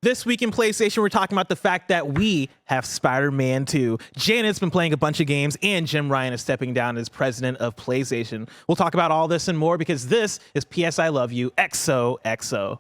This week in PlayStation, we're talking about the fact that we have Spider-Man 2. Janet's been playing a bunch of games, and Jim Ryan is stepping down as president of PlayStation. We'll talk about all this and more because this is PS I Love You XOXO.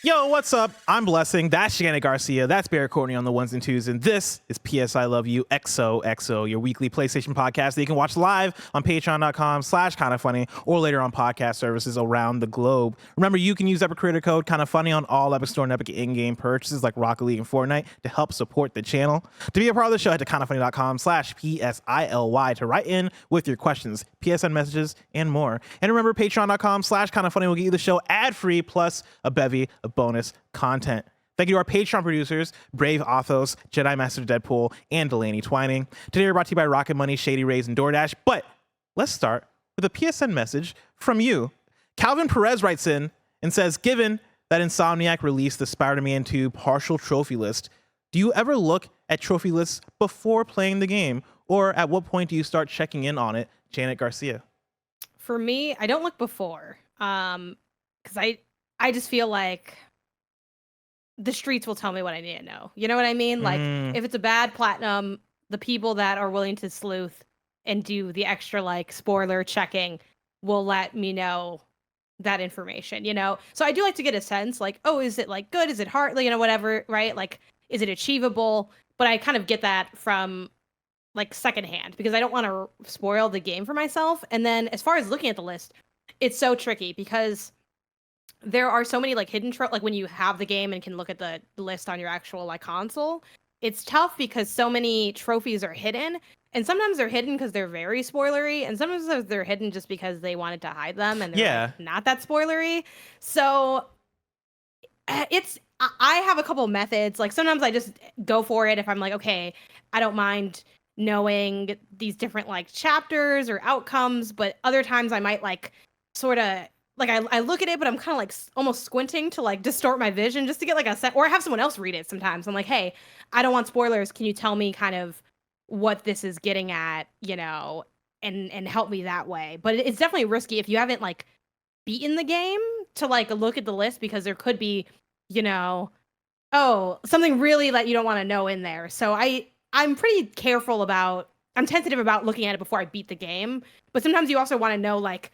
Yo, what's up? I'm Blessing. That's Janet Garcia. That's Barrett Courtney on the ones and twos. And this is PS I Love You XOXO, your weekly PlayStation podcast that you can watch live on patreon.com/KindaFunny or later on podcast services around the globe. Remember, you can use Epic Creator Code KindaFunny on all Epic Store and Epic in-game purchases like Rocket League and Fortnite to help support the channel. To be a part of the show, head to KindaFunny.com/PSILY to write in with your questions, PSN messages, and more. And remember, patreon.com/KindaFunny will get you the show ad-free plus a bevy of bonus content. Thank you to our Patreon producers, Brave Athos, Jedi Master Deadpool, and Delaney Twining. Today we're brought to you by Rocket Money, Shady Rays, and DoorDash. But let's start with a PSN message from you. Calvin Perez writes in and says, given that Insomniac released the Spider-Man 2 partial trophy list, do you ever look at trophy lists before playing the game? Or at what point do you start checking in on it? Janet Garcia. For me, I don't look before. Because I just feel like the streets will tell me what I need to know. You know what I mean? Like, if it's a bad platinum, the people that are willing to sleuth and do the extra, like, spoiler checking will let me know that information, you know? So I do like to get a sense, like, oh, is it, like, good? Is it hard? You know, whatever, right? Like, is it achievable? But I kind of get that from, like, secondhand because I don't want to spoil the game for myself. And then as far as looking at the list, it's so tricky because there are so many like hidden like when you have the game and can look at the list on your actual like console, it's tough because so many trophies are hidden, and sometimes they're hidden because they're very spoilery, and sometimes they're hidden just because they wanted to hide them and they're like, not that spoilery. So I have a couple methods. Like sometimes I just go for it if I'm like, okay, I don't mind knowing these different like chapters or outcomes, but other times I might like sort of like I look at it, but I'm kind of like almost squinting to like distort my vision just to get like a set, or I have someone else read it sometimes. I'm like, hey, I don't want spoilers. Can you tell me kind of what this is getting at, you know, and help me that way. But it's definitely risky if you haven't like beaten the game to like look at the list because there could be, you know, something really that you don't want to know in there. So I'm pretty careful I'm tentative about looking at it before I beat the game. But sometimes you also want to know like,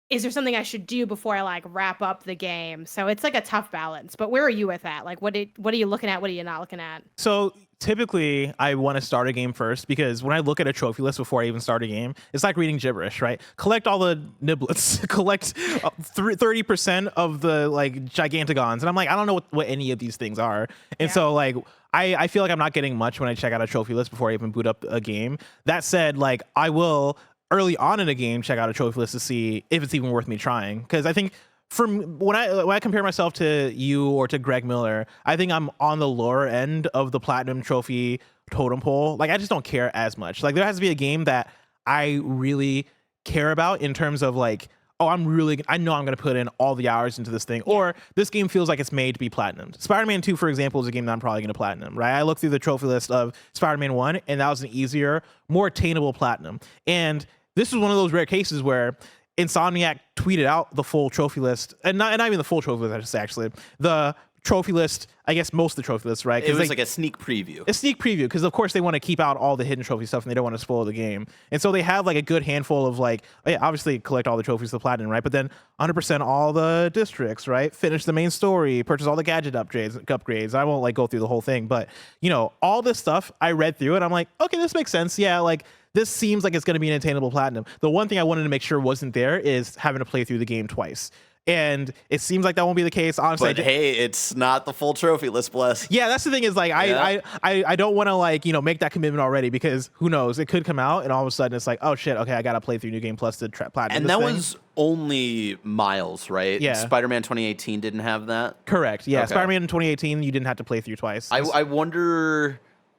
is there something I should do before I like wrap up the game? So it's like a tough balance. But where are you with that? Like, what are you looking at? What are you not looking at? So typically I want to start a game first because when I look at a trophy list before I even start a game, it's like reading gibberish, right? Collect all the niblets, collect 30% of the like gigantigons. And I'm like, I don't know what any of these things are. And so like, I feel like I'm not getting much when I check out a trophy list before I even boot up a game. That said, like I will early on in a game check out a trophy list to see if it's even worth me trying, because I think when I compare myself to you or to Greg Miller, I think I'm on the lower end of the platinum trophy totem pole. Like I just don't care as much. Like there has to be a game that I really care about in terms of like, oh, I know I'm going to put in all the hours into this thing, or this game feels like it's made to be platinumed. Spider-Man 2, for example, is a game that I'm probably going to platinum, right? I looked through the trophy list of Spider-Man 1, and that was an easier, more attainable platinum. And this is one of those rare cases where Insomniac tweeted out the full trophy list, and not even the full trophy list, I should say, actually. The trophy list, I guess most of the trophy lists, right? It was like a sneak preview. A sneak preview, because of course they want to keep out all the hidden trophy stuff and they don't want to spoil the game. And so they have like a good handful of like, obviously collect all the trophies to platinum, right? But then 100% all the districts, right? Finish the main story, purchase all the gadget upgrades. I won't like go through the whole thing, but you know, all this stuff I read through and I'm like, okay, this makes sense. Yeah, like this seems like it's going to be an attainable platinum. The one thing I wanted to make sure wasn't there is having to play through the game twice. And it seems like that won't be the case. Honestly, but hey, it's not the full trophy list, Bless. Yeah, that's the thing is like I don't want to like, you know, make that commitment already because who knows, it could come out and all of a sudden it's like, oh shit, okay, I gotta play through New Game Plus to platinum. And that was only Miles, right? Yeah. Spider-Man 2018 didn't have that. Correct. Yeah, okay. Spider-Man in 2018, you didn't have to play through twice. I wonder.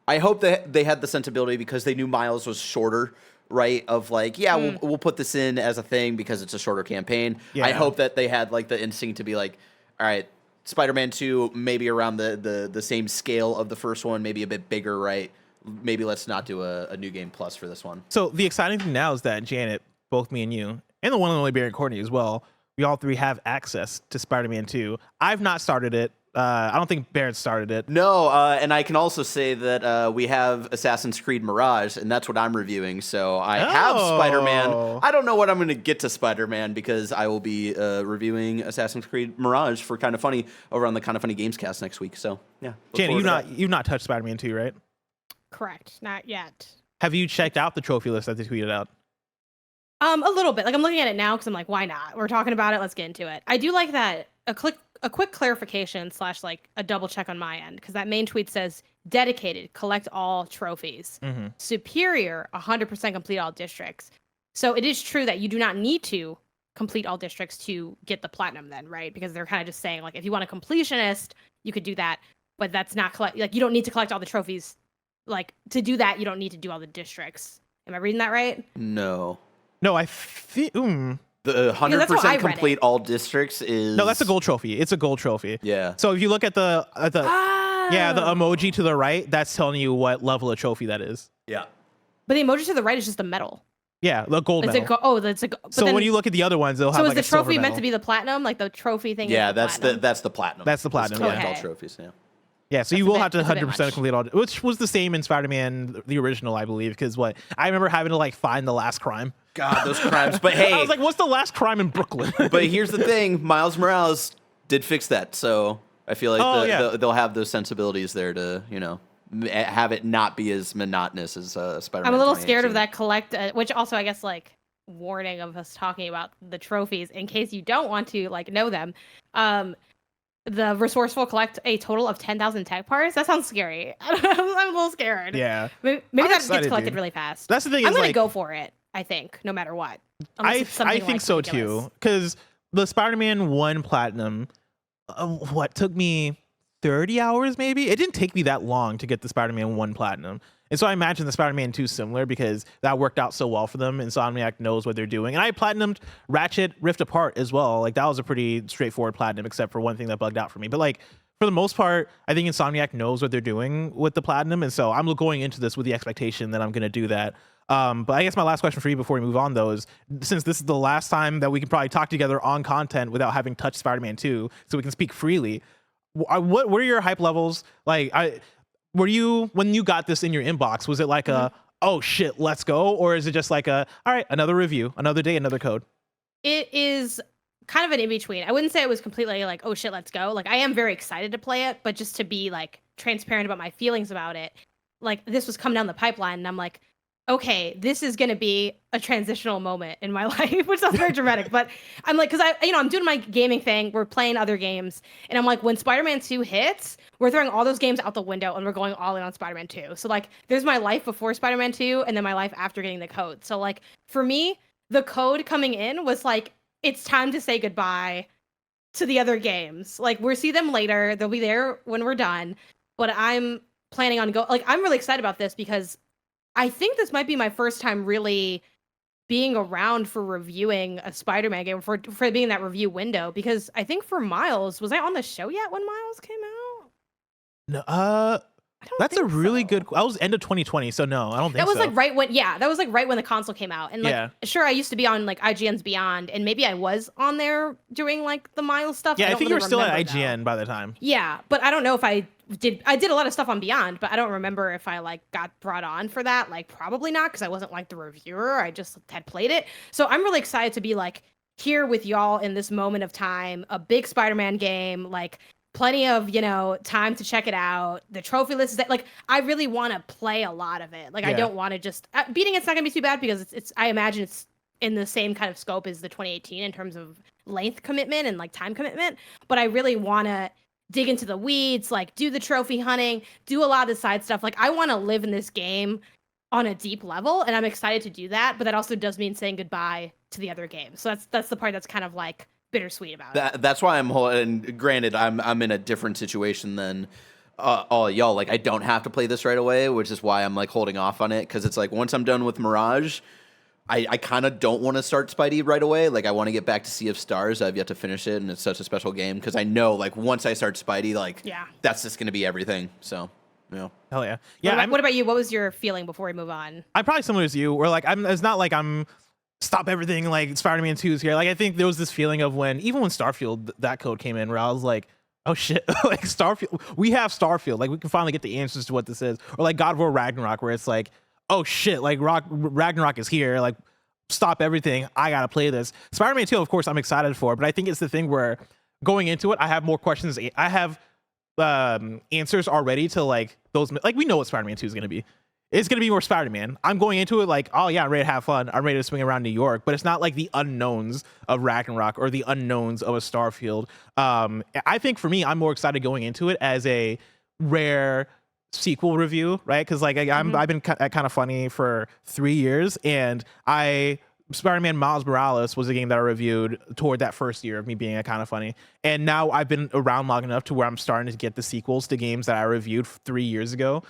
I hope that they had the sensibility because they knew Miles was shorter right? Of like, we'll put this in as a thing because it's a shorter campaign. Yeah. I hope that they had like the instinct to be like, all right, Spider-Man 2 maybe around the same scale of the first one, maybe a bit bigger, right? Maybe let's not do a new game plus for this one. So the exciting thing now is that Janet, both me and you, and the one and only Barry Courtney as well, we all three have access to Spider-Man 2. I've not started it. I don't think Barrett started it. No, and I can also say that we have Assassin's Creed Mirage, and that's what I'm reviewing. So I have Spider-Man. I don't know what I'm going to get to Spider-Man because I will be reviewing Assassin's Creed Mirage for KindaFunny over on the KindaFunny Gamescast next week. So yeah, Janet, you've not touched Spider-Man 2, right? Correct, not yet. Have you checked out the trophy list that they tweeted out? A little bit. Like I'm looking at it now because I'm like, why not? We're talking about it. Let's get into it. I do like that. A quick clarification / like a double check on my end, because that main tweet says dedicated, collect all trophies. Mm-hmm. Superior, 100% complete all districts. So it is true that you do not need to complete all districts to get the platinum then, right? Because they're kind of just saying like, if you want a completionist, you could do that, but that's not like you don't need to collect all the trophies. Like to do that, you don't need to do all the districts. Am I reading that right? No. No, I feel. The 100% complete all districts is... No, that's a gold trophy. It's a gold trophy. Yeah. So if you look at the emoji to the right, that's telling you what level of trophy that is. Yeah. But the emoji to the right is just a medal. Yeah, the gold medal. That's a. So when you look at the other ones, they'll have like a silver trophy meant medal. to be the platinum? Like the trophy thing? Yeah, that's the platinum. That's the platinum. Collect Yeah. all trophies. Yeah. Yeah, so you will have to that's a bit 100% much. complete all, which was the same in Spider-Man, the original, I believe, because I remember having to like find the last crime. God, those crimes. But hey, I was like, what's the last crime in Brooklyn? but here's the thing: Miles Morales did fix that, so I feel like they'll have those sensibilities there to have it not be as monotonous as Spider-Man. I'm a little scared of that which also I guess like warning of us talking about the trophies in case you don't want to like know them. The resourceful collect a total of 10,000 tech parts. That sounds scary. I'm a little scared. Yeah. Maybe that gets collected really fast. That's the thing. I'm going to go for it, I think, no matter what. I think so too. Because the Spider-Man 1 Platinum, took me 30 hours maybe? It didn't take me that long to get the Spider-Man 1 Platinum. And so I imagine the Spider-Man 2 is similar because that worked out so well for them. Insomniac knows what they're doing. And I platinumed Ratchet Rift Apart as well. Like that was a pretty straightforward platinum, except for one thing that bugged out for me. But like for the most part, I think Insomniac knows what they're doing with the platinum. And so I'm going into this with the expectation that I'm going to do that. But I guess my last question for you before we move on, though, is since this is the last time that we can probably talk together on content without having touched Spider-Man 2, so we can speak freely, what are your hype levels? Like, when you got this in your inbox, was it like oh shit, let's go? Or is it just like all right, another review, another day, another code? It is kind of an in-between. I wouldn't say it was completely like, oh shit, let's go. Like I am very excited to play it, but just to be like transparent about my feelings about it, like this was coming down the pipeline and I'm like, okay, this is going to be a transitional moment in my life, which sounds very dramatic, but I'm like, cause I'm doing my gaming thing. We're playing other games and I'm like, when Spider-Man 2 hits, we're throwing all those games out the window and we're going all in on Spider-Man 2. So like, there's my life before Spider-Man 2 and then my life after getting the code. So like, for me, the code coming in was like, it's time to say goodbye to the other games. Like we'll see them later. They'll be there when we're done, but I'm planning on I'm really excited about this because I think this might be my first time really being around for reviewing a Spider-Man game for being in that review window. Because I think for Miles, was I on the show yet when Miles came out? No, that's a really good. I was end of 2020, so no, I don't think that was so. like that was like right when the console came out. And like, sure, I used to be on like IGN's Beyond, and maybe I was on there doing like the Miles stuff. Yeah, I think you were still at IGN by the time. Yeah, but I don't know if I did a lot of stuff on Beyond, but I don't remember if I like got brought on for that. Like probably not, because I wasn't like the reviewer. I just had played it. So I'm really excited to be like here with y'all in this moment of time, a big Spider-Man game, like plenty of, time to check it out. The trophy list is that like, I really want to play a lot of it. Like I don't want to just beating it's not gonna be too bad because it's I imagine it's in the same kind of scope as the 2018 in terms of length commitment and like time commitment. But I really want to dig into the weeds, like do the trophy hunting, do a lot of the side stuff. Like I want to live in this game on a deep level, and I'm excited to do that. But that also does mean saying goodbye to the other games. So that's the part that's kind of like bittersweet about it. That's why and granted, I'm in a different situation than y'all, like, I don't have to play this right away, which is why I'm like holding off on it, because it's like once I'm done with Mirage, I kind of don't want to start Spidey right away. Like, I want to get back to Sea of Stars. I've yet to finish it, and it's such a special game because I know, like, once I start Spidey, like, that's just going to be everything. So, yeah. Hell yeah. Yeah. What about you? What was your feeling before we move on? I'm probably similar as you, where like it's not like I'm stop everything like Spider-Man 2 is here. Like, I think there was this feeling of even when Starfield, that code came in, where I was like, oh shit, like Starfield, we have Starfield. Like, we can finally get the answers to what this is. Or like God of War Ragnarok, where it's like, oh shit, like Ragnarok is here. Like, stop everything. I gotta play this. Spider-Man 2, of course, I'm excited for, but I think it's the thing where going into it, I have more questions. I have answers already to like those. Like, we know what Spider-Man 2 is gonna be. It's gonna be more Spider-Man. I'm going into it like, oh yeah, I'm ready to have fun. I'm ready to swing around New York, but it's not like the unknowns of Ragnarok or the unknowns of a Starfield. I think for me, I'm more excited going into it as a Rare sequel review, right? Because like I've been kind of funny for 3 years, and Spider-Man Miles Morales was a game that I reviewed toward that first year of me being a kind of funny, and now I've been around long enough to where I'm starting to get the sequels to games that I reviewed 3 years ago.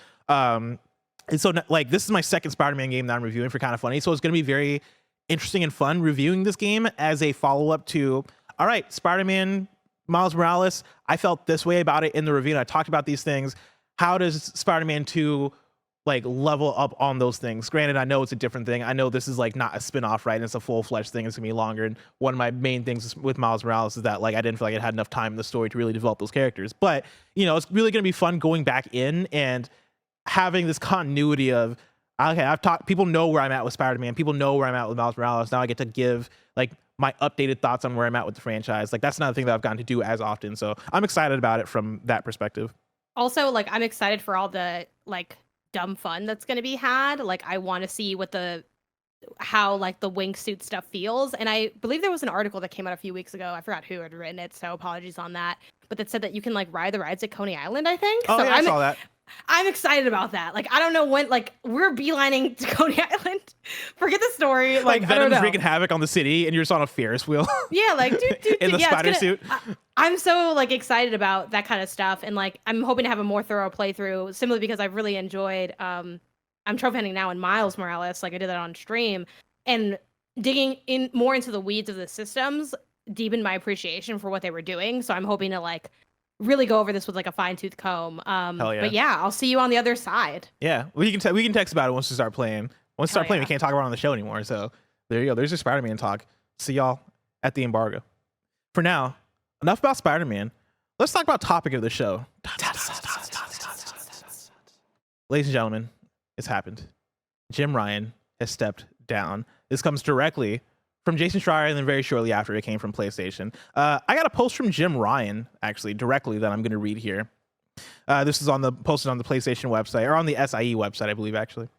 And so like this is my second Spider-Man game that I'm reviewing for kind of funny, so it's going to be very interesting and fun reviewing this game as a follow-up to, all right, Spider-Man Miles Morales, I felt this way about it in the review, and I talked about these things. How does Spider-Man 2 like level up on those things? Granted, I know it's a different thing. I know this is like not a spin-off, right? And it's a full-fledged thing. It's gonna be longer. And one of my main things with Miles Morales is that like I didn't feel like it had enough time in the story to really develop those characters. But it's really gonna be fun going back in and having this continuity of, okay, I've talked, people know where I'm at with Spider-Man, people know where I'm at with Miles Morales. Now I get to give like my updated thoughts on where I'm at with the franchise. Like, that's another thing that I've gotten to do as often. So I'm excited about it from that perspective. Also, like, I'm excited for all the like dumb fun that's going to be had. Like, I want to see how like the wingsuit stuff feels. And I believe there was an article that came out a few weeks ago. I forgot who had written it, so apologies on that. But that said that you can like ride the rides at Coney Island, I think. Oh, so yeah, I saw that. I'm excited about that. Like, I don't know when, like, we're beelining to Coney Island. Forget the story. Like Venom's wreaking havoc on the city, and you're just on a Ferris wheel. Yeah, like, in the spider suit. I'm so, like, excited about that kind of stuff. And, like, I'm hoping to have a more thorough playthrough, simply because I've really enjoyed, I'm trophy hunting now in Miles Morales. Like, I did that on stream. And digging in more into the weeds of the systems deepened my appreciation for what they were doing. So I'm hoping to, like, really go over this with like a fine-tooth comb. Hell yeah. But yeah, I'll see you on the other side. Yeah, we can text about it once we start playing. Once we start playing, we can't talk about it on the show anymore. So there you go. There's your Spider-Man talk. See y'all at the embargo. For now, enough about Spider-Man. Let's talk about topic of the show. Ladies and gentlemen, it's happened. Jim Ryan has stepped down. This comes directly from Jason Schreier, and then very shortly after it came from PlayStation. I got a post from Jim Ryan, actually, directly that I'm going to read here. This is posted on the PlayStation website, or on the SIE website, I believe, actually.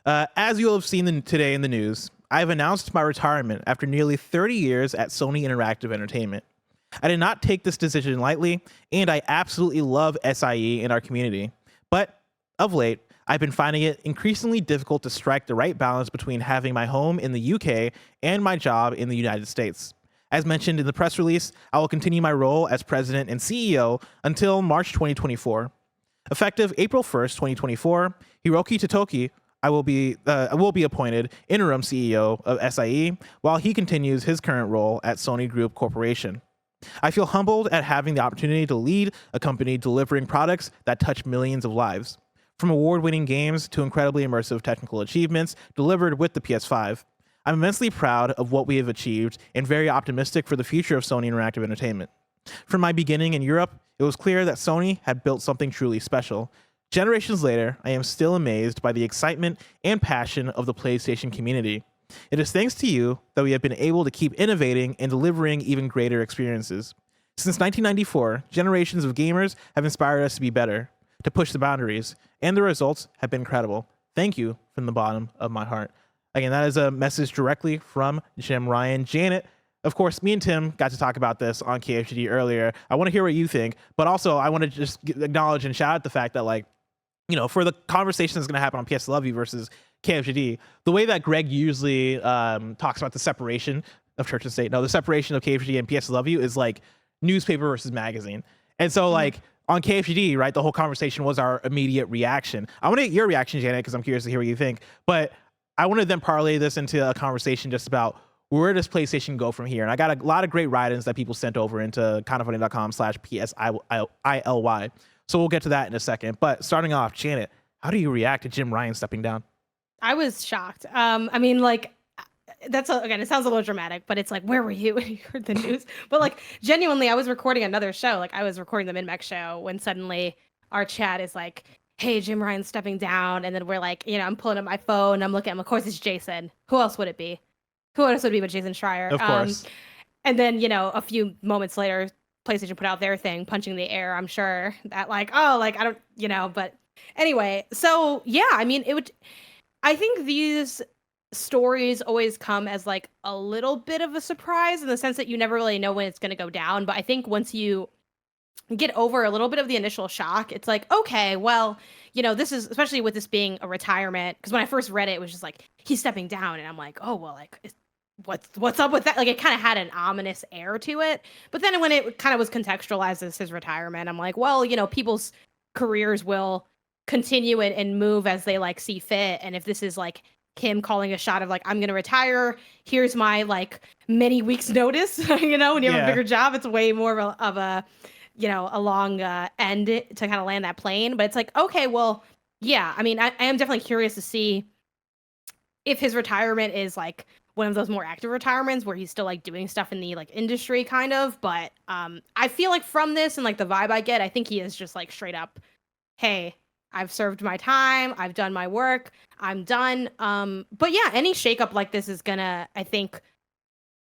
As you'll have seen today in the news, I've announced my retirement after nearly 30 years at Sony Interactive Entertainment. I did not take this decision lightly, and I absolutely love SIE in our community. But of late, I've been finding it increasingly difficult to strike the right balance between having my home in the UK and my job in the United States. As mentioned in the press release, I will continue my role as president and CEO until March 2024. Effective April 1st, 2024, Hiroki Totoki will be appointed interim CEO of SIE while he continues his current role at Sony Group Corporation. I feel humbled at having the opportunity to lead a company delivering products that touch millions of lives. From award-winning games to incredibly immersive technical achievements delivered with the PS5. I'm immensely proud of what we have achieved and very optimistic for the future of Sony Interactive Entertainment. From my beginning in Europe, it was clear that Sony had built something truly special. Generations later, I am still amazed by the excitement and passion of the PlayStation community. It is thanks to you that we have been able to keep innovating and delivering even greater experiences. Since 1994, generations of gamers have inspired us to be better, to push the boundaries, and the results have been incredible. Thank you from the bottom of my heart. Again, that is a message directly from Jim Ryan. Janet, of course, me and Tim got to talk about this on KFGD earlier. I want to hear what you think, but also I want to just acknowledge and shout out the fact that, like, for the conversation that's going to happen on PS Love You versus KFGD, the way that Greg usually talks about the separation of church and state, the separation of KFGD and PS Love You is like newspaper versus magazine. And so, like, on KFGD, right, the whole conversation was our immediate reaction. I want to get your reaction, Janet, because I'm curious to hear what you think. But I want to then parlay this into a conversation just about where does PlayStation go from here? And I got a lot of great write-ins that people sent over into kindafunny.com/PSILY. So we'll get to that in a second. But starting off, Janet, how do you react to Jim Ryan stepping down? I was shocked. I mean, like, again, it sounds a little dramatic, but it's like, where were you when you heard the news? But like, genuinely, I was recording another show. Like, I was recording the MinMax show when suddenly our chat is like, hey, Jim Ryan's stepping down. And then we're like, I'm pulling up my phone. I'm looking at him. Of course, it's Jason. Who else would it be? Who else would it be but Jason Schreier? Of course. And then, a few moments later, PlayStation put out their thing, punching the air. I'm sure that like, oh, like, I don't, but anyway. So yeah, I mean, I think these stories always come as like a little bit of a surprise in the sense that you never really know when it's going to go down. But I think once you get over a little bit of the initial shock, it's like, okay, well, this is, especially with this being a retirement, because when I first read it, it was just like, he's stepping down. And I'm like, oh, well, like, what's up with that? Like, it kind of had an ominous air to it. But then when it kind of was contextualized as his retirement, I'm like, well, people's careers will continue and move as they like see fit. And if this is like him calling a shot of like, I'm going to retire, here's my like many weeks notice, when you have a bigger job, it's way more of a a long end to kind of land that plane. But it's like, okay, well, yeah, I mean, I am definitely curious to see if his retirement is like one of those more active retirements where he's still like doing stuff in the like industry kind of. But I feel like from this and like the vibe I get, I think he is just like straight up, hey, I've served my time, I've done my work, I'm done. But yeah, any shakeup like this is gonna, I think,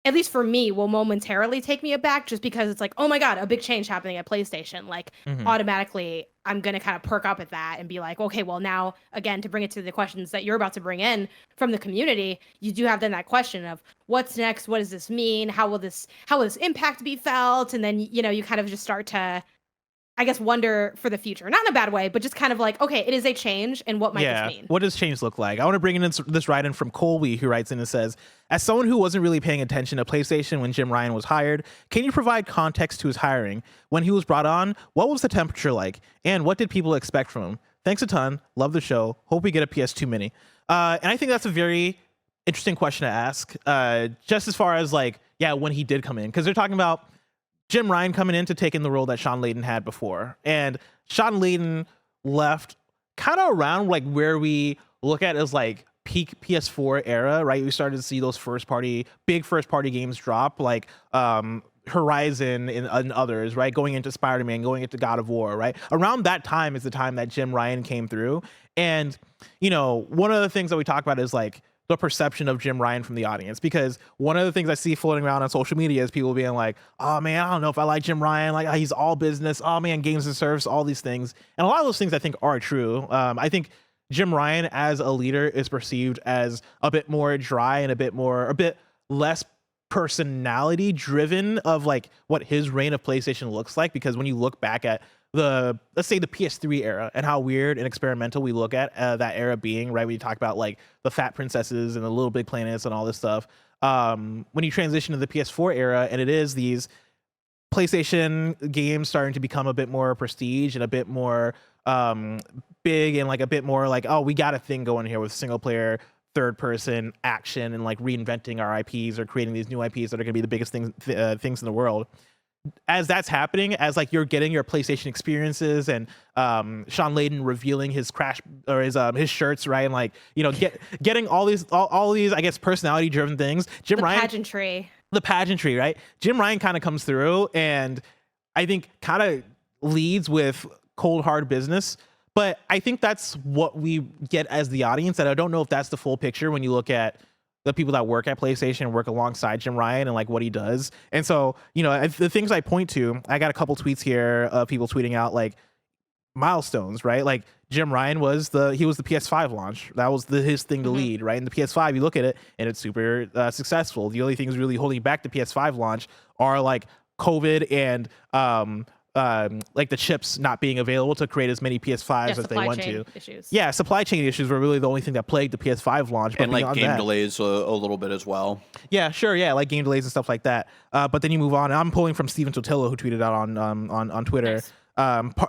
at least for me, will momentarily take me aback, just because it's like, oh my God, a big change happening at PlayStation. Like automatically I'm going to kind of perk up at that and be like, okay, well now, again, to bring it to the questions that you're about to bring in from the community, you do have then that question of what's next? What does this mean? How will this impact be felt? And then, you kind of just start to, I guess, wonder for the future. Not in a bad way, but just kind of like, okay, it is a change, and what might this mean? What does change look like? I want to bring in this write-in from Colby, who writes in and says, as someone who wasn't really paying attention to PlayStation when Jim Ryan was hired, can you provide context to his hiring? When he was brought on, what was the temperature like? And what did people expect from him? Thanks a ton. Love the show. Hope we get a PS2 mini. And I think that's a very interesting question to ask, just as far as like, when he did come in. Because they're talking about Jim Ryan coming in to take in the role that Sean Layden had before. And Sean Layden left kind of around like where we look at as like peak PS4 era, right? We started to see those big first party games drop, like Horizon and others, right? Going into Spider-Man, going into God of War, right? Around that time is the time that Jim Ryan came through. And, one of the things that we talk about is like the perception of Jim Ryan from the audience, because one of the things I see floating around on social media is people being like, oh man, I don't know if I like Jim Ryan, like he's all business, oh man, games and service, all these things. And a lot of those things I think are true. I think Jim Ryan as a leader is perceived as a bit more dry and a bit less personality driven of like what his reign of PlayStation looks like. Because when you look back at let's say the PS3 era and how weird and experimental we look at that era being, right? We talk about like the fat princesses and the little big planets and all this stuff. When you transition to the PS4 era, and it is these PlayStation games starting to become a bit more prestige and a bit more big and like a bit more like, oh, we got a thing going here with single player, third person action and like reinventing our IPs or creating these new IPs that are going to be the biggest things in the world. As that's happening, as like you're getting your PlayStation experiences and Sean Layden revealing his crash or his shirts, right? And like, getting all these, I guess, personality driven things. The pageantry, right? Jim Ryan kind of comes through and I think kind of leads with cold, hard business. But I think that's what we get as the audience. And I don't know if that's the full picture when you look at the people that work at PlayStation and work alongside Jim Ryan and like what he does. And so, the things I point to, I got a couple tweets here of people tweeting out like milestones, right? Like Jim Ryan was the PS5 launch. That was his thing to lead, right? And the PS5, you look at it and it's super successful. The only things really holding back the PS5 launch are like COVID and like the chips not being available to create as many PS5s as they want to. Yeah, supply chain issues were really the only thing that plagged the PS5 launch. But and like game delays a little bit as well. Yeah, sure. Yeah, like game delays and stuff like that. But then you move on. I'm pulling from Steven Totillo, who tweeted out on Twitter.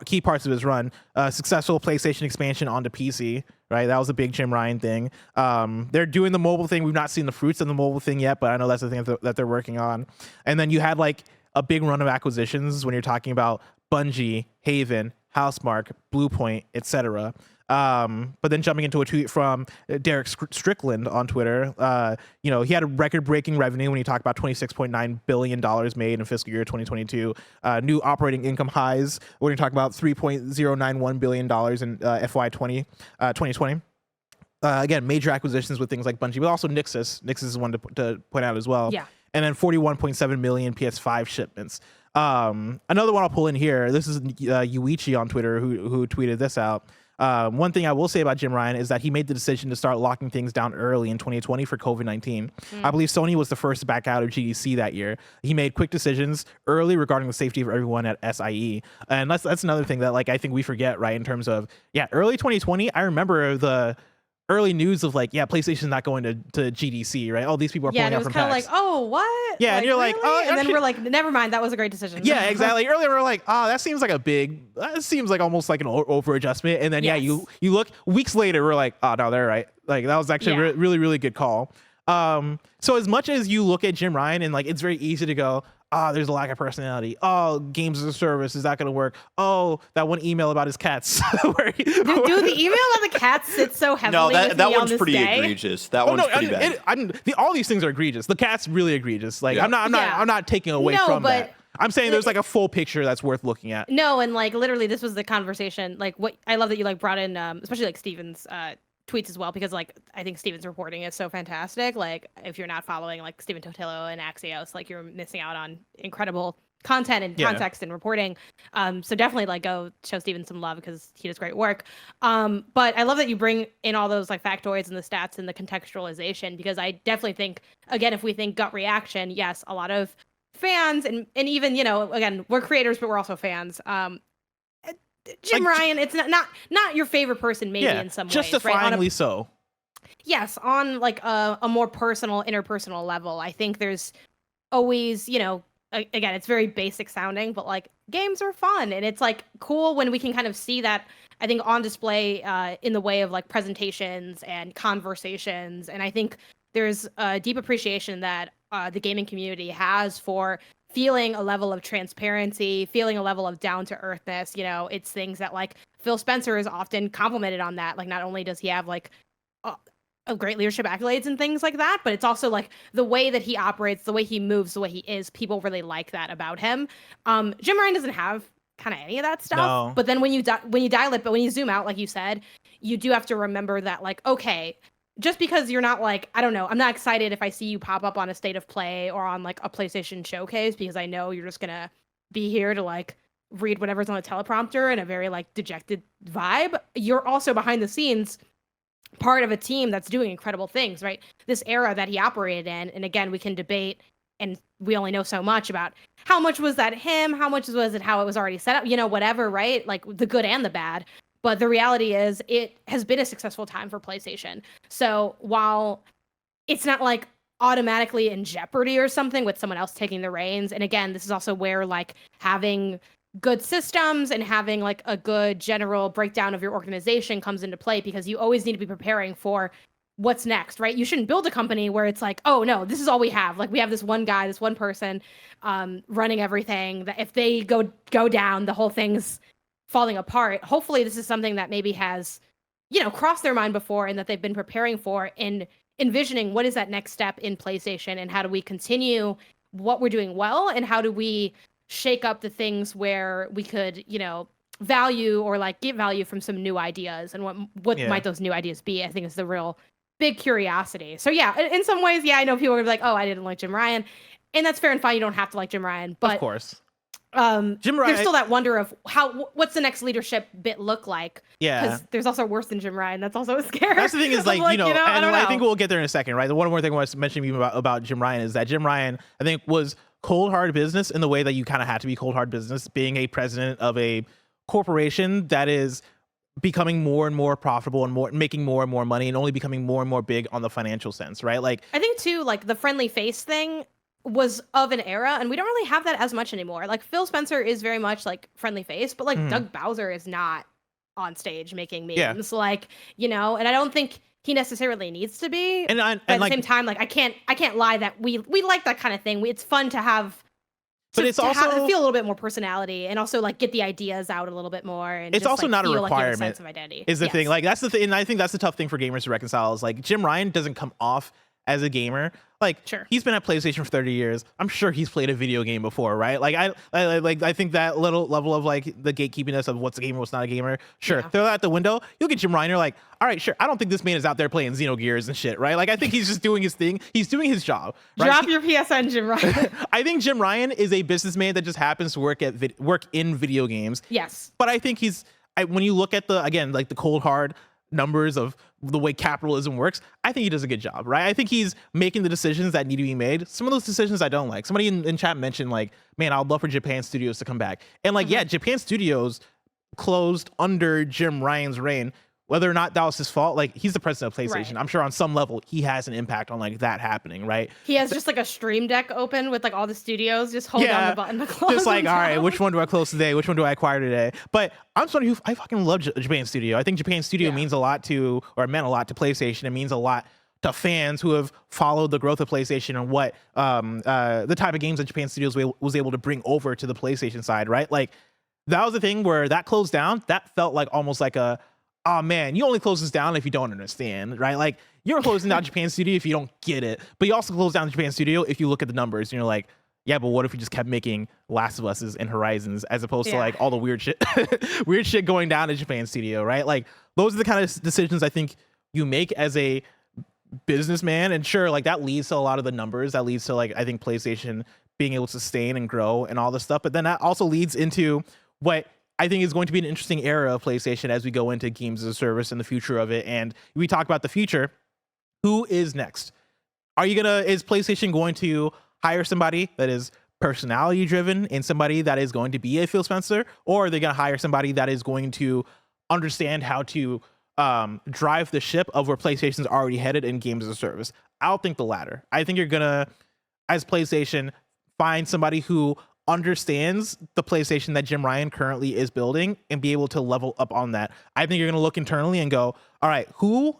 key parts of his run. Successful PlayStation expansion onto PC, right? That was a big Jim Ryan thing. They're doing the mobile thing. We've not seen the fruits of the mobile thing yet, but I know that's the thing that they're working on. And then you had like a big run of acquisitions when you're talking about Bungie, Haven, Housemarque, Bluepoint, etc. But then jumping into a tweet from Derek Strickland on Twitter, he had a record-breaking revenue when he talked about $26.9 billion made in fiscal year 2022. New operating income highs when he talked about $3.091 billion in FY 2020. Again, major acquisitions with things like Bungie, but also Nixxes. Nixxes is one to point out as well. Yeah. And then 41.7 million PS5 shipments. Another one I'll pull in here. This is Yuichi on Twitter who tweeted this out. One thing I will say about Jim Ryan is that he made the decision to start locking things down early in 2020 for COVID-19. I believe Sony was the first to back out of GDC that year. He made quick decisions early regarding the safety of everyone at SIE. And that's another thing that like I think we forget, right? In terms of, early 2020, I remember the early news of like, PlayStation's not going to GDC, right? Oh, these people are pulling out from PAX. Yeah, it was kind of like, oh, what? Yeah, like, and you're really? like, oh, and then we're like, never mind, that was a great decision. Yeah, exactly. Earlier we were like, that seems like that seems like almost like an over adjustment. And then you look weeks later, we're like, oh no, they're right. Like that was actually a really, really good call. So as much as you look at Jim Ryan and like it's very easy to go, there's a lack of personality. Oh, games as a service is not going to work. Oh, that one email about his cats. Dude, the email about the cats sits so heavily. No, with that me on one's this pretty day. egregious. That one's pretty bad. All these things are egregious. The cat's really egregious. Like I'm not taking away from but that. I'm saying there's like a full picture that's worth looking at. No, and like literally, this was the conversation. Like what I love that you like brought in, especially like Steven's tweets as well, because like I think Steven's reporting is so fantastic. Like if you're not following like Steven Totillo and Axios, like you're missing out on incredible content and context and reporting. So definitely like go show Steven some love because he does great work. But I love that you bring in all those like factoids and the stats and the contextualization, because I definitely think, again, if we think gut reaction, yes, a lot of fans and even, again, we're creators, but we're also fans. Jim Ryan, it's not your favorite person, maybe in some ways, justifiably so. Yes, on like a more personal, interpersonal level, I think there's always, again, it's very basic sounding, but like games are fun, and it's like cool when we can kind of see that, I think, on display in the way of like presentations and conversations. And I think there's a deep appreciation that the gaming community has for feeling a level of transparency, feeling a level of down-to-earthness. It's things that like Phil Spencer is often complimented on that. Like not only does he have like a great leadership accolades and things like that, but it's also like the way that he operates, the way he moves, the way he is. People really like that about him. Jim Ryan doesn't have kind of any of that stuff. No. But then when you dial it, but when you zoom out, like you said, you do have to remember that like, okay, just because you're not like, I don't know, I'm not excited if I see you pop up on a State of Play or on like a PlayStation showcase, because I know you're just gonna be here to like read whatever's on the teleprompter in a very like dejected vibe. You're also behind the scenes part of a team that's doing incredible things, right? This era that he operated in, and again, we can debate, and we only know so much about how much was that him, how much was it how it was already set up, whatever, right? Like the good and the bad. But the reality is it has been a successful time for PlayStation. So while it's not like automatically in jeopardy or something with someone else taking the reins, and again, this is also where like having good systems and having like a good general breakdown of your organization comes into play, because you always need to be preparing for what's next, right? You shouldn't build a company where it's like, oh no, this is all we have. Like we have this one guy, this one person running everything, that if they go down, the whole thing's falling apart. Hopefully this is something that maybe has, crossed their mind before, and that they've been preparing for, in envisioning what is that next step in PlayStation, and how do we continue what we're doing well, and how do we shake up the things where we could, value or like get value from some new ideas, and what might those new ideas be, I think is the real big curiosity. So yeah, in some ways, I know people are like, oh, I didn't like Jim Ryan, and that's fair and fine. You don't have to like Jim Ryan, but of course. Jim Ryan, there's still that wonder of what's the next leadership bit look like? Yeah, because there's also worse than Jim Ryan. That's also scary. That's the thing is like, and I think we'll get there in a second, right? The one more thing I want to mention about Jim Ryan is that Jim Ryan, I think, was cold hard business in the way that you kind of had to be cold hard business, being a president of a corporation that is becoming more and more profitable and making more and more money, and only becoming more and more big on the financial sense, right? Like I think too, like the friendly face thing was of an era, and we don't really have that as much anymore. Like Phil Spencer is very much like friendly face, but like Doug Bowser is not on stage making memes, like, you know, and I don't think he necessarily needs to be. And at the same time, like I can't lie that we like that kind of thing. It's fun to have. But it's also feel a little bit more personality, and also like get the ideas out a little bit more. And it's just, also like, not a feel requirement. Like you have a sense of identity. Is the thing, like that's the thing, and I think that's the tough thing for gamers to reconcile. Is like Jim Ryan doesn't come off as a gamer. Like he's been at PlayStation for 30 years. I'm sure he's played a video game before, right? Like I think that little level of like the gatekeepiness of what's a gamer, what's not a gamer. Sure, throw that out the window. You'll get Jim Ryan. You're like, all right, sure. I don't think this man is out there playing Xenogears and shit, right? Like I think he's just doing his thing. He's doing his job. Right? Drop your PSN, Jim Ryan. I think Jim Ryan is a businessman that just happens to work in video games. Yes, but I think when you look at the cold hard numbers of the way capitalism works, I think he does a good job, right? I think he's making the decisions that need to be made. Some of those decisions I don't like. Somebody in chat mentioned like, man, I'd love for Japan Studios to come back. And like, yeah, Japan Studios closed under Jim Ryan's reign. Whether or not that was his fault, like he's the president of PlayStation. Right. I'm sure on some level he has an impact on like that happening, right? He has just like a stream deck open with like all the studios. Just hold down the button to close. Just like, all right, which one do I close today? Which one do I acquire today? But I'm somebody who I fucking love Japan Studio. I think Japan Studio means a lot to, or meant a lot to PlayStation. It means a lot to fans who have followed the growth of PlayStation and what the type of games that Japan Studios was able to bring over to the PlayStation side, right? Like that was the thing where that closed down. That felt like almost like a, oh man, you only close this down if you don't understand, right? Like you're closing down Japan Studio if you don't get it, but you also close down Japan Studio if you look at the numbers and you're like, yeah, but what if we just kept making Last of Us's and Horizons as opposed to like all the weird shit going down at Japan Studio, right? Like those are the kind of decisions I think you make as a businessman, and sure, like that leads to a lot of the numbers. That leads to like I think PlayStation being able to sustain and grow and all this stuff, but then that also leads into what I think is going to be an interesting era of PlayStation as we go into games as a service and the future of it. And we talk about the future. Who is next? Is PlayStation going to hire somebody that is personality driven and somebody that is going to be a Phil Spencer? Or are they going to hire somebody that is going to understand how to drive the ship of where PlayStation's already headed in games as a service? I don't think the latter. I think you're going to, as PlayStation, find somebody who understands the PlayStation that Jim Ryan currently is building and be able to level up on that. I think you're going to look internally and go, all right, who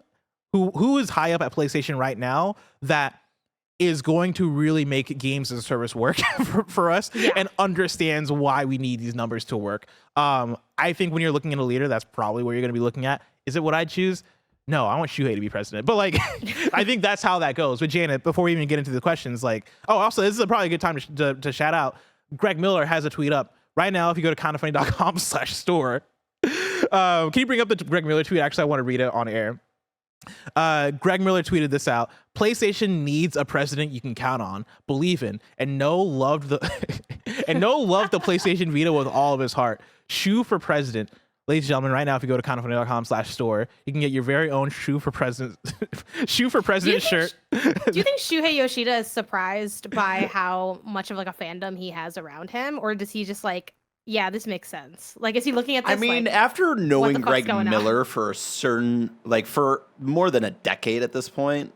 is high up at PlayStation right now that is going to really make games as a service work for us and understands why we need these numbers to work. I think when you're looking at a leader, that's probably where you're going to be looking at. Is it what I'd choose? No, I want Shuhei to be president. But like, I think that's how that goes. But Janet, before we even get into the questions, like, also, this is probably a good time to shout out. Greg Miller has a tweet up right now. If you go to kindafunny.com/store, can you bring up the Greg Miller tweet? Actually, I want to read it on air. Greg Miller tweeted this out. PlayStation needs a president you can count on, believe in, and loved the PlayStation Vita with all of his heart. Shoe for president. Ladies and gentlemen, right now, if you go to kindafunny.com/store, you can get your very own shoe for president shirt. Do you think Shuhei Yoshida is surprised by how much of like a fandom he has around him? Or does he just like, yeah, this makes sense? Like, is he looking at this? I mean, like, after knowing Greg Miller for for more than a decade at this point,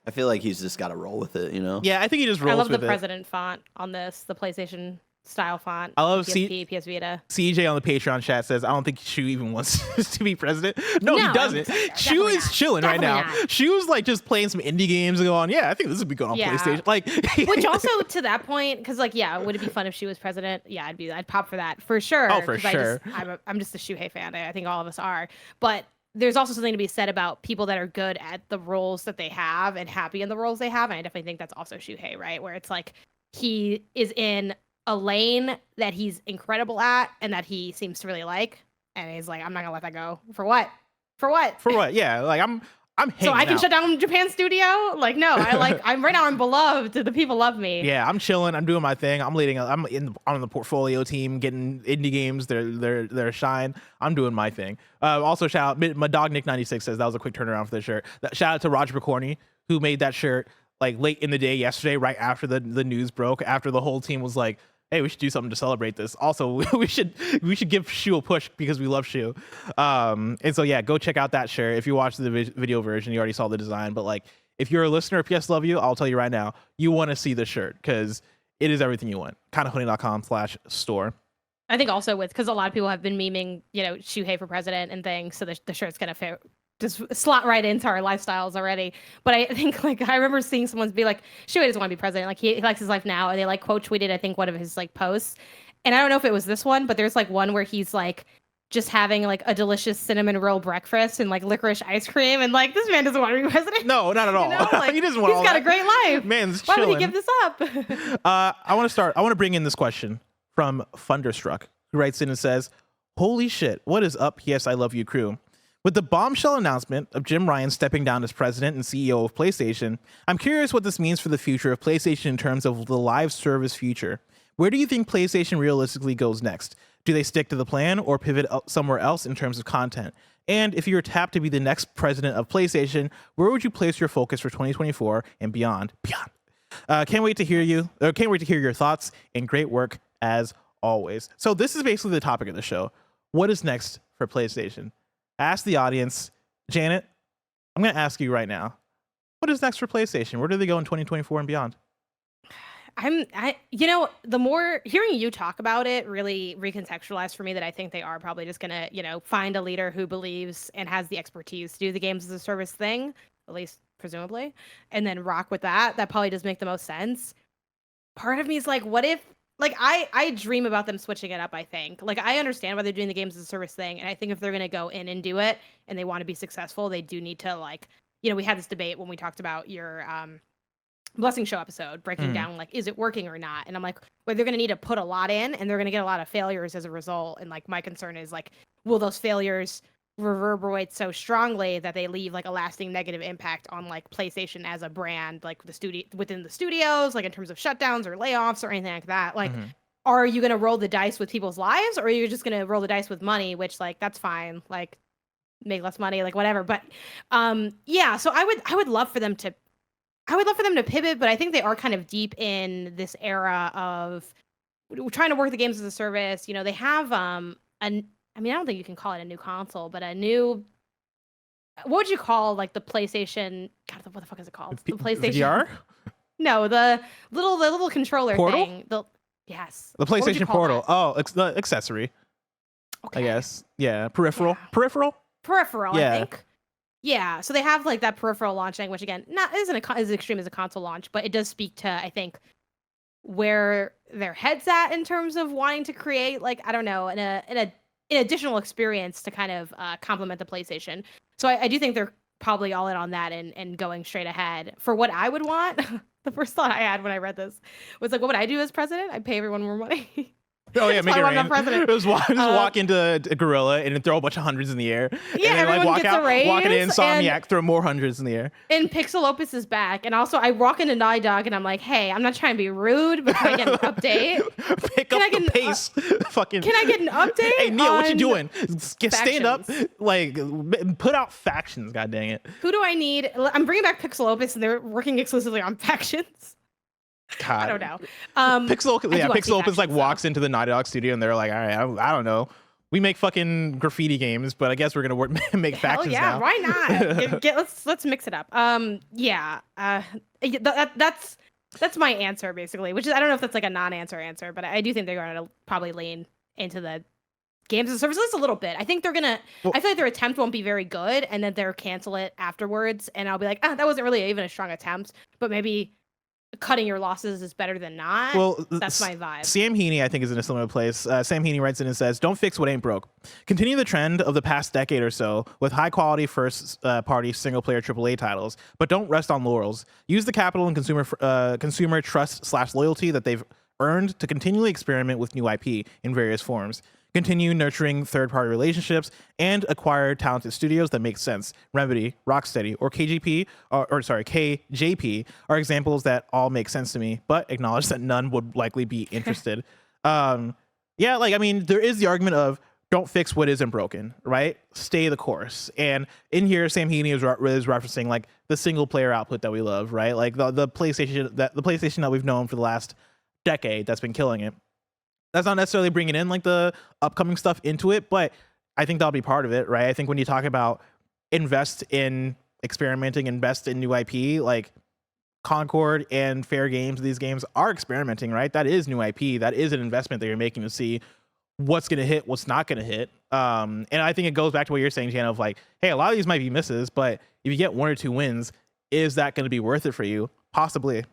I feel like he's just got to roll with it, you know? Yeah, I think he just rolls with it. I love the president font on this, the PlayStation style font. I love PSP, PS Vita. CJ on the Patreon chat says, I don't think Shu even wants to be president. No, he doesn't. Shu is chilling right now. Shu's like just playing some indie games and going, yeah, I think this would be good on PlayStation. Like, which also to that point, because like, yeah, would it be fun if Shu was president? Yeah, I'd pop for that for sure. Oh, for sure. I'm just a Shuhei fan. I think all of us are. But there's also something to be said about people that are good at the roles that they have and happy in the roles they have. And I definitely think that's also Shuhei, right? Where it's like he is in a lane that he's incredible at and that he seems to really like, and he's like, I'm not gonna let that go. For what? Yeah, like I'm so I can shut down Japan Studio. Like, no, I'm right now, I'm beloved. The people love me. Yeah, I'm chilling. I'm doing my thing. I'm on the portfolio team, getting indie games. They're shine. I'm doing my thing. Also, shout out my dog Nick96 says that was a quick turnaround for the shirt. Shout out to Roger Picorni who made that shirt like late in the day yesterday, right after the news broke. After the whole team was like, hey, we should do something to celebrate this. Also, we should give Shu a push because we love Shu. And so, yeah, go check out that shirt. If you watched the video version, you already saw the design. But, like, if you're a listener of PS Love You, I'll tell you right now, you want to see the shirt because it is everything you want. KindaFunny.com/store. I think also because a lot of people have been memeing, Shuhei for president and things, so the shirt's gonna fit, just slot right into our lifestyles already. But I think I remember seeing someone be like, Shuhei doesn't want to be president, like he likes his life now, and they like quote tweeted I think one of his like posts, and I don't know if it was this one, but there's like one where he's like just having like a delicious cinnamon roll breakfast and like licorice ice cream, and like this man doesn't want to be president. No, not at all. Like, he doesn't want. He's got a great life. Man's Why chilling. would he give this up? I want to bring in this question from Thunderstruck, who writes in and says, "Holy shit, what is up? Yes, I love you, crew. With the bombshell announcement of Jim Ryan stepping down as president and CEO of PlayStation, I'm curious what this means for the future of PlayStation in terms of the live service future. Where do you think PlayStation realistically goes next? Do they stick to the plan or pivot somewhere else in terms of content? And if you were tapped to be the next president of PlayStation, where would you place your focus for 2024 and beyond? Can't wait to hear your thoughts, and great work as always." So this is basically the topic of the show. What is next for PlayStation? Ask the audience. Janet, I'm going to ask you right now. What is next for PlayStation? Where do they go in 2024 and beyond? The more hearing you talk about it really recontextualized for me that I think they are probably just gonna, find a leader who believes and has the expertise to do the games as a service thing, at least presumably, and then rock with that. That probably does make the most sense. Part of me is like, what if, like, I dream about them switching it up, I think. Like, I understand why they're doing the games as a service thing, and I think if they're gonna go in and do it and they want to be successful, they do need to, like, we had this debate when we talked about your Blessing Show episode, breaking down, like, is it working or not? And I'm like, well, they're going to need to put a lot in, and they're going to get a lot of failures as a result. And, like, my concern is, like, will those failures reverberate so strongly that they leave, like, a lasting negative impact on, like, PlayStation as a brand, like, within the studios, like, in terms of shutdowns or layoffs or anything like that? Like, are you going to roll the dice with people's lives, or are you just going to roll the dice with money, which, like, that's fine. Like, make less money, like, whatever. But, yeah, so I would love for them to pivot, but I think they are kind of deep in this era of trying to work the games as a service. They have I don't think you can call it a new console, but a new, what would you call, like, the PlayStation? God, what the fuck is it called? The PlayStation VR? No, the little controller Portal? thing. Yes. The PlayStation Portal. That? Oh, the accessory. Okay. I guess. Yeah. Peripheral. Peripheral, Yeah. I think. Yeah, so they have, like, that peripheral launching, which, again, not isn't as extreme as a console launch, but it does speak to, I think, where their head's at in terms of wanting to create, like, I don't know, an additional experience to kind of complement the PlayStation. So I do think they're probably all in on that and going straight ahead. For what I would want, the first thought I had when I read this was, like, what would I do as president? I'd pay everyone more money. Oh yeah, make it rain. President. Just walk into a gorilla and throw a bunch of hundreds in the air. Yeah, and then, like, everyone walk gets a raise, into Insomniac, throw more hundreds in the air. And Pixel Opus is back. And also, I walk into Naughty Dog and I'm like, hey, I'm not trying to be rude, but can I get an update? Pick up the pace. Fucking. Can I get an update? Hey Neil, what you doing? Stand up, factions? like, put out factions. God dang it. Who do I need? I'm bringing back Pixel Opus, and they're working exclusively on factions. God. I don't know. Pixel Opus, like, so. walks into the Naughty Dog studio and they're like, all right, I don't know. We make fucking graffiti games, but I guess we're gonna make factions now. Why not? Let's mix it up. That's my answer, basically. Which is, I don't know if that's, like, a non-answer, but I do think they're going to probably lean into the games as a service at least a little bit. I think they're gonna. Well, I feel like their attempt won't be very good, and then they'll cancel it afterwards, and I'll be like, that wasn't really even a strong attempt, but maybe cutting your losses is better than not. Well, that's my vibe. Sam Heaney, I think, is in a similar place. Sam Heaney writes in and says, "Don't fix what ain't broke. Continue the trend of the past decade or so with high-quality first-party single-player AAA titles, but don't rest on laurels. Use the capital and consumer trust/loyalty that they've earned to continually experiment with new IP in various forms. Continue nurturing third-party relationships and acquire talented studios that make sense. Remedy, Rocksteady, or KJP are examples that all make sense to me, but acknowledge that none would likely be interested." There is the argument of don't fix what isn't broken, right? Stay the course. And in here, Sam Heaney is referencing, like, the single-player output that we love, right? Like the PlayStation that we've known for the last decade that's been killing it. That's not necessarily bringing in, like, the upcoming stuff into it, but I think that'll be part of it, right? I think when you talk about invest in experimenting, invest in new IP, like Concord and Fair Games, these games are experimenting, right? That is new IP. That is an investment that you're making to see what's going to hit, what's not going to hit. And I think it goes back to what you're saying, Jan, of like, hey, a lot of these might be misses, but if you get 1 or 2 wins, is that going to be worth it for you? Possibly.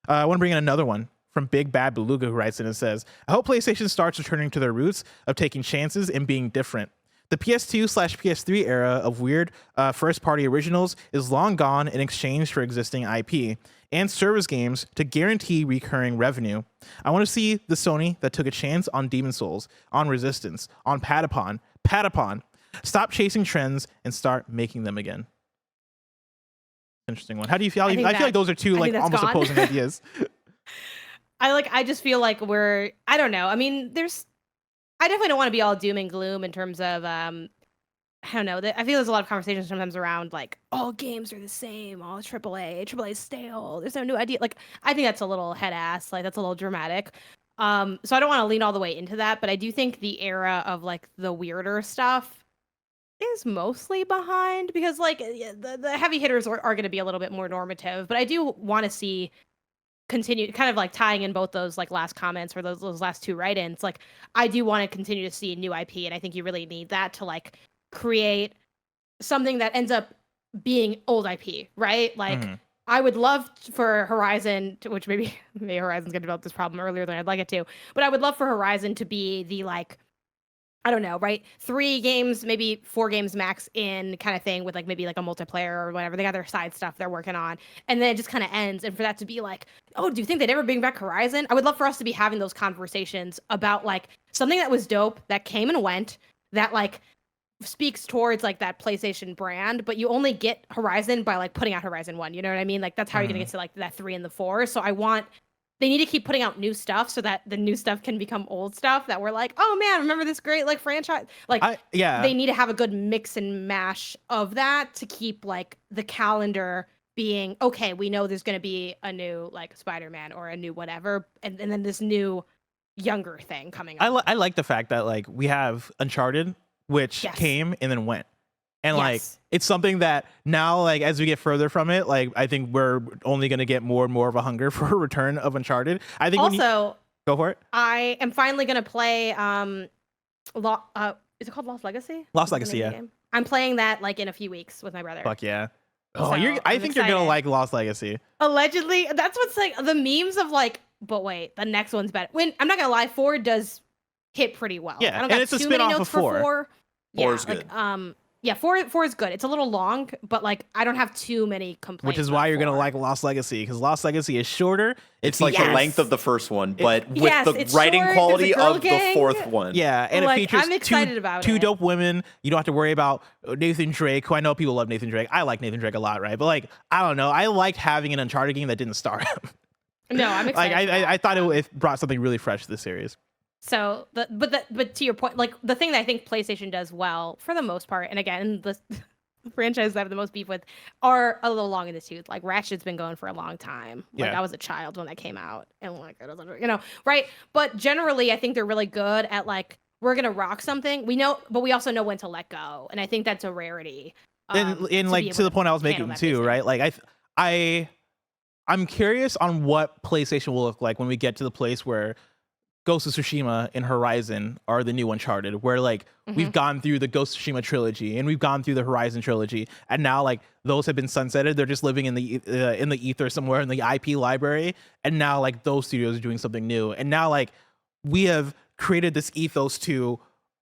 I want to bring in another one from Big Bad Beluga, who writes in and says, I hope PlayStation starts returning to their roots of taking chances and being different. The PS2/PS3 era of weird first-party originals is long gone in exchange for existing IP and service games to guarantee recurring revenue. I want to see the Sony that took a chance on Demon Souls, on Resistance, on Patapon. Stop chasing trends and start making them again. Interesting one. How do you feel? I feel like those are two like almost opposing ideas. I just feel like I don't know. I mean, I definitely don't want to be all doom and gloom in terms of I don't know. I feel there's a lot of conversations sometimes around like all games are the same, all AAA is stale. There's no new idea. Like I think that's a little head ass. Like that's a little dramatic. So I don't want to lean all the way into that, but I do think the era of like the weirder stuff is mostly behind because like the heavy hitters are going to be a little bit more normative. But I do want to see continue kind of like tying in both those like last comments or those last 2 write-ins. Like I do want to continue to see new IP, and I think you really need that to like create something that ends up being old IP, right? Like I would love for Horizon to, which maybe Horizon's gonna develop this problem earlier than I'd like it to, but I would love for Horizon to be the like, I don't know, right? 3 games, maybe 4 games max in kind of thing with like maybe like a multiplayer or whatever. They got their side stuff they're working on. And then it just kind of ends. And for that to be like, oh, do you think they'd ever bring back Horizon? I would love for us to be having those conversations about like something that was dope, that came and went, that like speaks towards like that PlayStation brand, but you only get Horizon by like putting out Horizon 1. You know what I mean? Like that's how you're gonna get to like that 3 and the 4. So they need to keep putting out new stuff so that the new stuff can become old stuff that we're like, oh man, remember this great like franchise? Like they need to have a good mix and mash of that to keep like the calendar being okay. We know there's going to be a new like Spider-Man or a new whatever, and then this new younger thing coming up. I like the fact that like we have Uncharted, which came and then went. And like it's something that now, like as we get further from it, like I think we're only going to get more and more of a hunger for a return of Uncharted. I think also go for it. I am finally going to play is it called Lost Legacy? Lost Legacy, yeah. Game? I'm playing that like in a few weeks with my brother. Fuck yeah. Oh, So, I think you're going to like Lost Legacy. Allegedly, that's what's like the memes of like, but wait, the next one's better. When I'm not going to lie, 4 does hit pretty well. Yeah, I don't and got it's a too many spin-off notes of 4. for 4. 4 Yeah, is good. like, yeah, 4 is good. It's a little long, but like I don't have too many complaints. Which is why you're going gonna like Lost Legacy, because Lost Legacy is shorter. It's like the length of the first one, but with the writing short, quality there's a of girl the 4th one. Yeah, and Like, it features I'm excited about two it. dope women. You don't have to worry about Nathan Drake, who I know people love Nathan Drake. I like Nathan Drake a lot, right? But like, I don't know. I liked having an Uncharted game that didn't star him. No, I'm excited. Like I thought it brought something really fresh to the series. So, but to your point, like the thing that I think PlayStation does well for the most part, and again, the franchises I have the most beef with are a little long in the tooth. Like Ratchet's been going for a long time. Like I was a child when that came out, and like it doesn't, right? But generally, I think they're really good at like we're gonna rock something. We know, but we also know when to let go, and I think that's a rarity. And like to the point I was making too, right? Like I'm curious on what PlayStation will look like when we get to the place where Ghost of Tsushima and Horizon are the new Uncharted, where like we've gone through the Ghost of Tsushima trilogy and we've gone through the Horizon trilogy, and now like those have been sunsetted. They're just living in the ether somewhere in the IP library, and now like those studios are doing something new, and now like we have created this ethos to,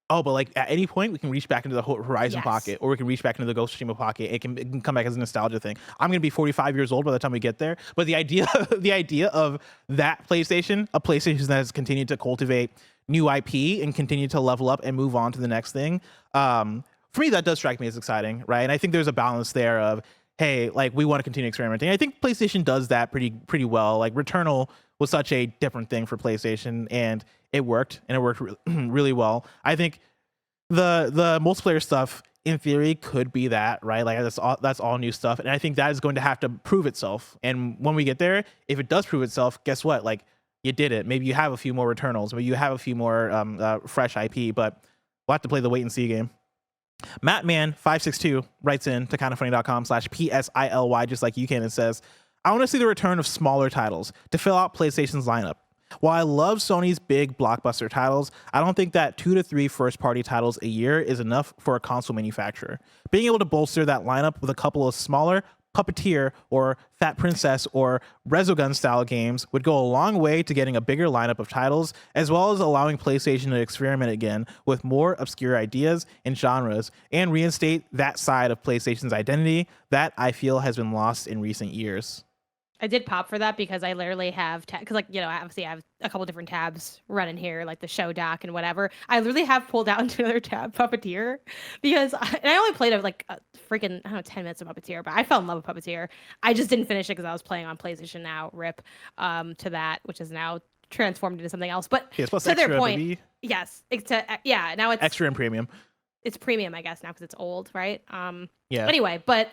but like at any point we can reach back into the Horizon pocket, or we can reach back into the Ghost of Tsushima pocket. It can come back as a nostalgia thing. I'm gonna be 45 years old by the time we get there, but the idea of that PlayStation, a PlayStation that has continued to cultivate new IP and continue to level up and move on to the next thing, for me that does strike me as exciting, right? And I think there's a balance there of, hey, like we want to continue experimenting. I think PlayStation does that pretty well. Like Returnal was such a different thing for PlayStation, and it worked, and it worked really well. I think the multiplayer stuff in theory could be that, right? Like that's all new stuff, and I think that is going to have to prove itself. And when we get there, if it does prove itself, guess what? Like you did it. Maybe you have a few more Returnals, maybe you have a few more fresh IP, but we'll have to play the wait and see game. Mattman562 writes in to kindafunny.com/PSILY, just like you can, and says, I want to see the return of smaller titles to fill out PlayStation's lineup. While I love Sony's big blockbuster titles, I don't think that 2 to 3 first-party titles a year is enough for a console manufacturer. Being able to bolster that lineup with a couple of smaller Puppeteer or Fat Princess or Resogun style games would go a long way to getting a bigger lineup of titles, as well as allowing PlayStation to experiment again with more obscure ideas and genres and reinstate that side of PlayStation's identity that I feel has been lost in recent years. I did pop for that because I literally have, because obviously I have a couple different tabs running here, like the show doc and whatever. I literally have pulled out into another tab Puppeteer because I only played like a freaking, I don't know, 10 minutes of Puppeteer, but I fell in love with Puppeteer. I just didn't finish it because I was playing on PlayStation Now, rip to that, which is now transformed into something else. But yes, to their point, yes, now it's extra and premium. It's premium, I guess, now because it's old, right? Yeah. Anyway, but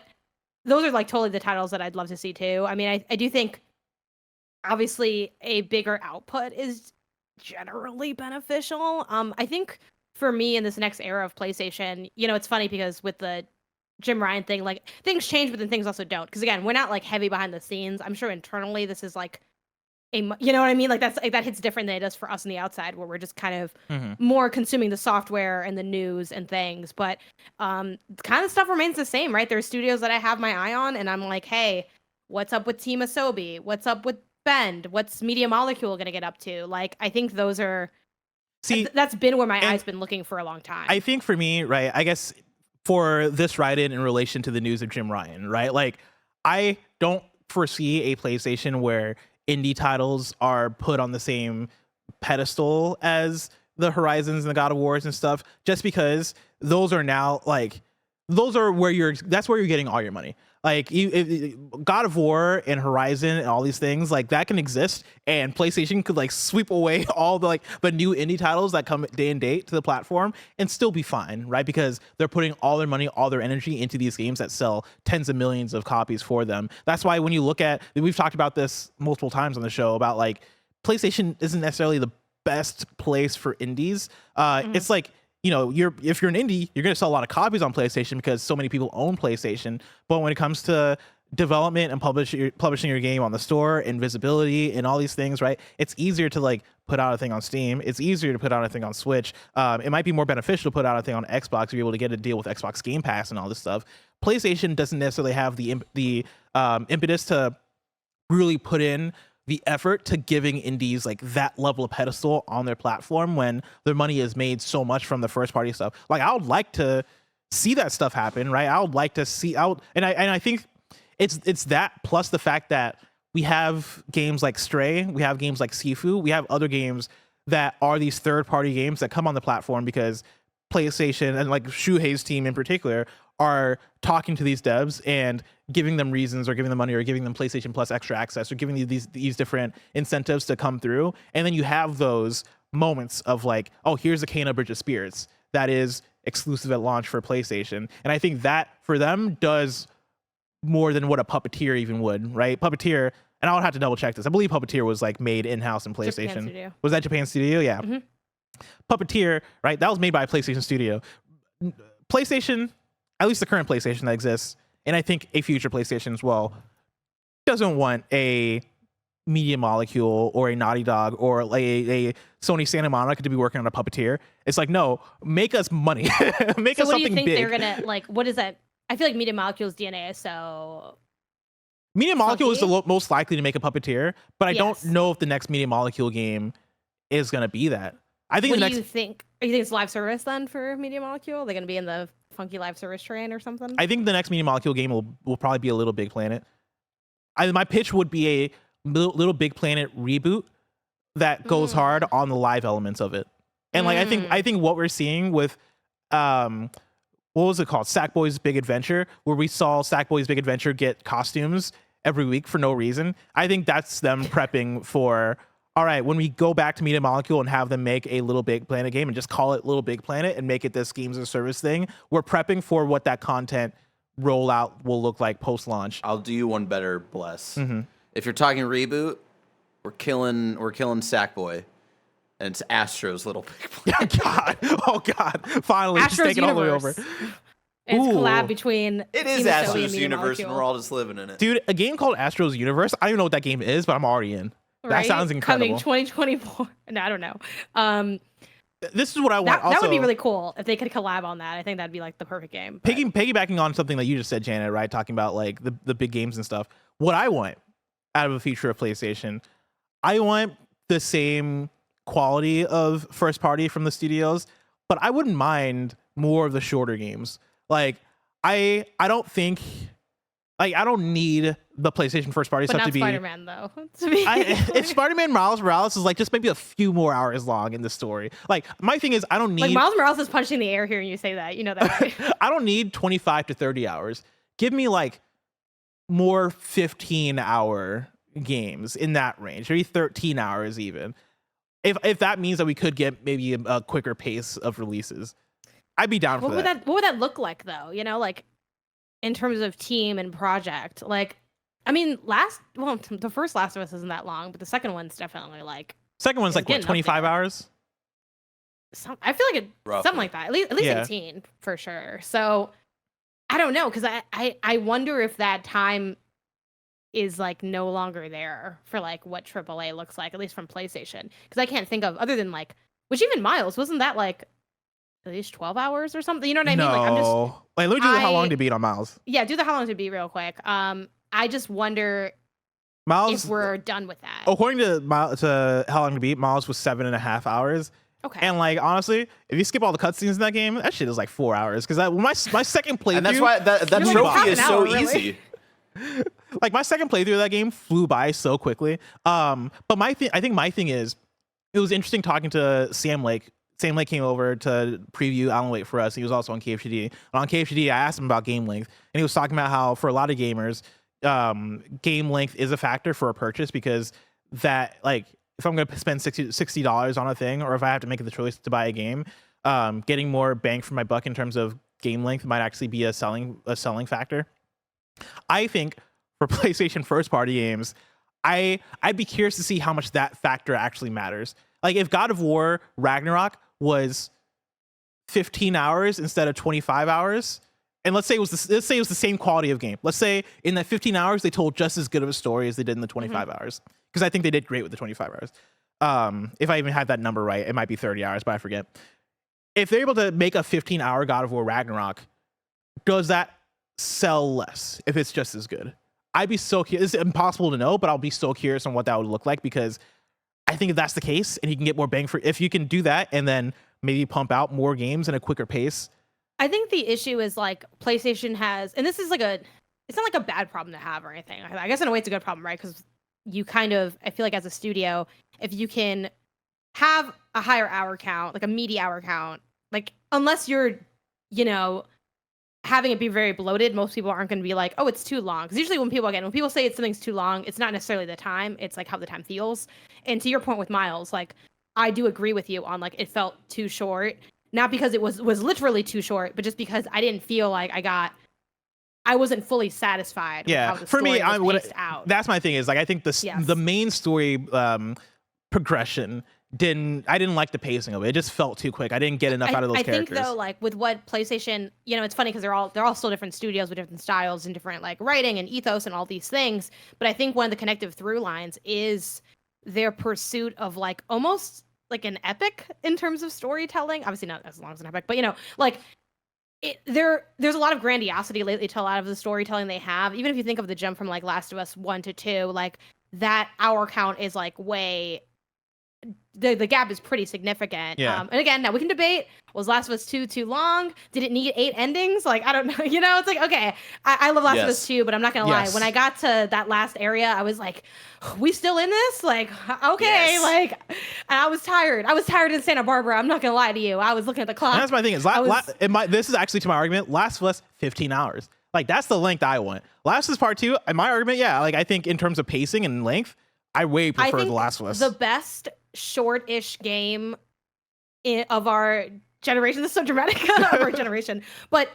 those are like totally the titles that I'd love to see too. I mean, I do think obviously a bigger output is generally beneficial. I think for me in this next era of PlayStation, it's funny because with the Jim Ryan thing, like things change, but then things also don't. Because again, we're not like heavy behind the scenes. I'm sure internally this is like you know what I mean? Like that hits different than it does for us on the outside, where we're just kind of more consuming the software and the news and things. But kind of stuff remains the same, right? There's studios that I have my eye on, and I'm like, hey, what's up with Team Asobi? What's up with Bend? What's Media Molecule gonna get up to? Like, I think those are. See, that's been where my eye's been looking for a long time. I think for me, right, I guess for this write-in in relation to the news of Jim Ryan, right? Like, I don't foresee a PlayStation where indie titles are put on the same pedestal as the Horizons and the God of Wars and stuff, just because those are now that's where you're getting all your money. Like God of War and Horizon and all these things like that can exist, and PlayStation could like sweep away all the the new indie titles that come day and date to the platform and still be fine, right? Because they're putting all their money, all their energy into these games that sell tens of millions of copies for them. That's why when you look at, we've talked about this multiple times on the show about like PlayStation isn't necessarily the best place for indies. It's like, if you're an indie, you're going to sell a lot of copies on PlayStation because so many people own PlayStation. But when it comes to development and publishing your game on the store and visibility and all these things, right? It's easier to like put out a thing on Steam. It's easier to put out a thing on Switch. It might be more beneficial to put out a thing on Xbox to be able to get a deal with Xbox Game Pass and all this stuff. PlayStation doesn't necessarily have the impetus to really put in the effort to giving indies like that level of pedestal on their platform when their money is made so much from the first party stuff. Like, I would like to see that stuff happen, right? I would like to see and I think it's that plus the fact that we have games like Stray, we have games like Sifu, we have other games that are these third party games that come on the platform because PlayStation and like Shuhei's team in particular are talking to these devs and giving them reasons or giving them money or giving them PlayStation Plus extra access or giving you these different incentives to come through. And then you have those moments of like, oh, here's a Kena Bridge of Spirits that is exclusive at launch for PlayStation. And I think that for them does more than what a Puppeteer even would, right? Puppeteer, and I would have to double check this. I believe Puppeteer was like made in-house in PlayStation. Was that Japan Studio? Yeah. Puppeteer, right? That was made by a PlayStation Studio. PlayStation, at least the current PlayStation that exists, and I think a future PlayStation as well, doesn't want a Media Molecule or a Naughty Dog or like a Sony Santa Monica to be working on a Puppeteer. It's like, no, make us money. Make us something big. So what do you think they're gonna like? What is that? I feel like Media Molecule's DNA is so. Media Molecule is the most likely to make a Puppeteer, but I don't know if the next Media Molecule game is gonna be that. I think. What do you think? You think it's live service then for Media Molecule? Are they gonna be in the funky live service train or something? I think the next Media Molecule game will probably be a Little Big Planet. My pitch would be a Little Big Planet reboot that goes hard on the live elements of it. And like I think what we're seeing with what was it called? Sackboy's Big Adventure, where we saw Sackboy's Big Adventure get costumes every week for no reason. I think that's them prepping for, all right, when we go back to Media Molecule and have them make a Little Big Planet game and just call it Little Big Planet and make it this games as a service thing, we're prepping for what that content rollout will look like post-launch. I'll do you one better, Bless. If you're talking reboot, we're killing Sackboy. and it's Astro's Little Big Planet. Oh God! Finally, Astro's just taking all the way over. And it's Ooh. collab between It is Team Asobi and Astro's Media universe, and Molecule. we're all just living in it. Dude, a game called Astro's Universe. I don't even know what that game is, but I'm already in. That Right? sounds incredible. Coming 2024. No, I don't know. This is what I want. That would be really cool if they could collab on that. I think that'd be like the perfect game. but- Piggybacking on something that you just said, Janet, right? Talking about like the big games and stuff. What I want out of a feature of PlayStation, I want the same quality of first party from the studios, but I wouldn't mind more of the shorter games. Like I don't think like I don't need the PlayStation first party But stuff not to be. Spider-Man though. To be If Spider-Man Miles Morales is like just maybe a few more hours long in the story. Like my thing is I don't need like Miles Morales is punching the air here, and you say that, you know that, right? I don't need 25 to 30 hours. Give me like more 15-hour games in that range, maybe 13 hours even. If that means that we could get maybe a quicker pace of releases, I'd be down for that. What would that look like though? You know, like in terms of team and project. Like, I mean, the first Last of Us isn't that long, but the second one's definitely like Second one's like what, getting up 25 there. hours? I feel like Roughly. something like that. At least Yeah. 18 for sure. So I don't know, because I wonder if that time is like no longer there for like what AAA looks like, at least from PlayStation. Because I can't think of other than like, which even Miles, wasn't that like at least 12 hours or something? You know what I mean? Like I'm just Like, let me do how long to beat on Miles. yeah, do the how long to beat real quick. I just wonder Miles, if we're done with that. according to how long to beat, Miles was 7.5 hours. Okay. And like honestly, if you skip all the cutscenes in that game, that shit is like 4 hours. Because my second playthrough, And that's why that You're like, trophy half is an so hour, really? easy. like my second playthrough of that game flew by so quickly. But I think my thing is, it was interesting talking to Sam Lake. Sam Lake came over to preview Alan Wake for us. He was also on KFGD. And on KFGD, I asked him about game length, and he was talking about how for a lot of gamers, game length is a factor for a purchase, because that like if I'm going to spend $60 on a thing, or if I have to make the choice to buy a game, getting more bang for my buck in terms of game length might actually be a selling factor. I think for PlayStation first party games, I'd be curious to see how much that factor actually matters. Like if God of War Ragnarok was 15 hours instead of 25 hours, and let's say it was the same quality of game. Let's say in that 15 hours they told just as good of a story as they did in the 25 hours, because I think they did great with the 25 hours. If I even had that number right, it might be 30 hours, but I forget. If they're able to make a 15-hour God of War Ragnarok, does that sell less if it's just as good? I'd be so curious. It's impossible to know, but I'll be so curious on what that would look like, because I think if that's the case and you can get more bang for, if you can do that and then maybe pump out more games in a quicker pace. I think the issue is like PlayStation has, and this is like it's not like a bad problem to have or anything. I guess in a way it's a good problem, right? Because you kind of, I feel like as a studio, if you can have a higher hour count, like a meaty hour count, like unless you're, you know, having it be very bloated, most people aren't going to be like, oh, it's too long. Because usually when people say something's too long, it's not necessarily the time, it's like how the time feels. And to your point with Miles, like I do agree with you on like it felt too short. Not because it was literally too short, but just because I didn't feel like I wasn't fully satisfied. Yeah, with how the for me, story was paced out. That's my thing. Is like I think the main story progression I didn't like the pacing of it. It just felt too quick. I didn't get enough out of those characters. I think though, like with what PlayStation, you know, it's funny because they're all still different studios with different styles and different like writing and ethos and all these things. But I think one of the connective through lines is their pursuit of like almost like an epic in terms of storytelling. Obviously not as long as an epic, but you know, like there's a lot of grandiosity lately to a lot of the storytelling they have. Even if you think of the jump from like Last of Us 1 to 2, like that hour count is like way the gap is pretty significant. Yeah. And again, now we can debate, was Last of Us 2 too long? Did it need 8 endings? Like, I don't know. You know, it's like, okay, I love Last of Us 2, but I'm not going to lie. When I got to that last area, I was like, we still in this? Like, okay. Yes. Like, and I was tired. I was tired in Santa Barbara. I'm not going to lie to you. I was looking at the clock. And that's my thing. Is this is actually to my argument. Last of Us, 15 hours. Like, that's the length I want. Last of Us Part 2, in my argument, yeah. Like, I think in terms of pacing and length, I way prefer The Last of Us. The best short-ish game of our generation. This is so dramatic of our generation. But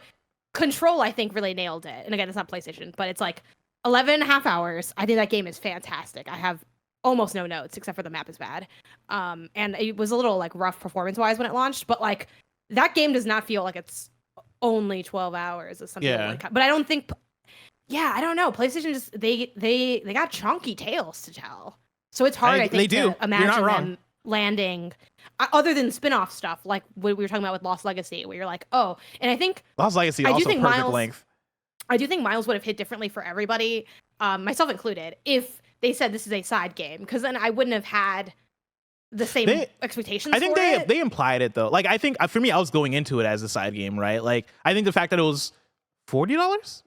Control, I think, really nailed it. And again, it's not PlayStation, but it's like 11 and a half hours. I think that game is fantastic. I have almost no notes except for the map is bad. And it was a little like rough performance-wise when it launched, but like that game does not feel like it's only 12 hours or something. Yeah. But I don't think. Yeah, I don't know. PlayStation just they got chunky tales to tell, so it's hard. I think to imagine them landing other than spin-off stuff like what we were talking about with Lost Legacy, where you're like, oh, and I think Lost Legacy also perfect length. I do think Miles would have hit differently for everybody, myself included, if they said this is a side game, because then I wouldn't have had the same expectations. I think they implied it though. Like I think for me, I was going into it as a side game, right? Like I think the fact that it was $40,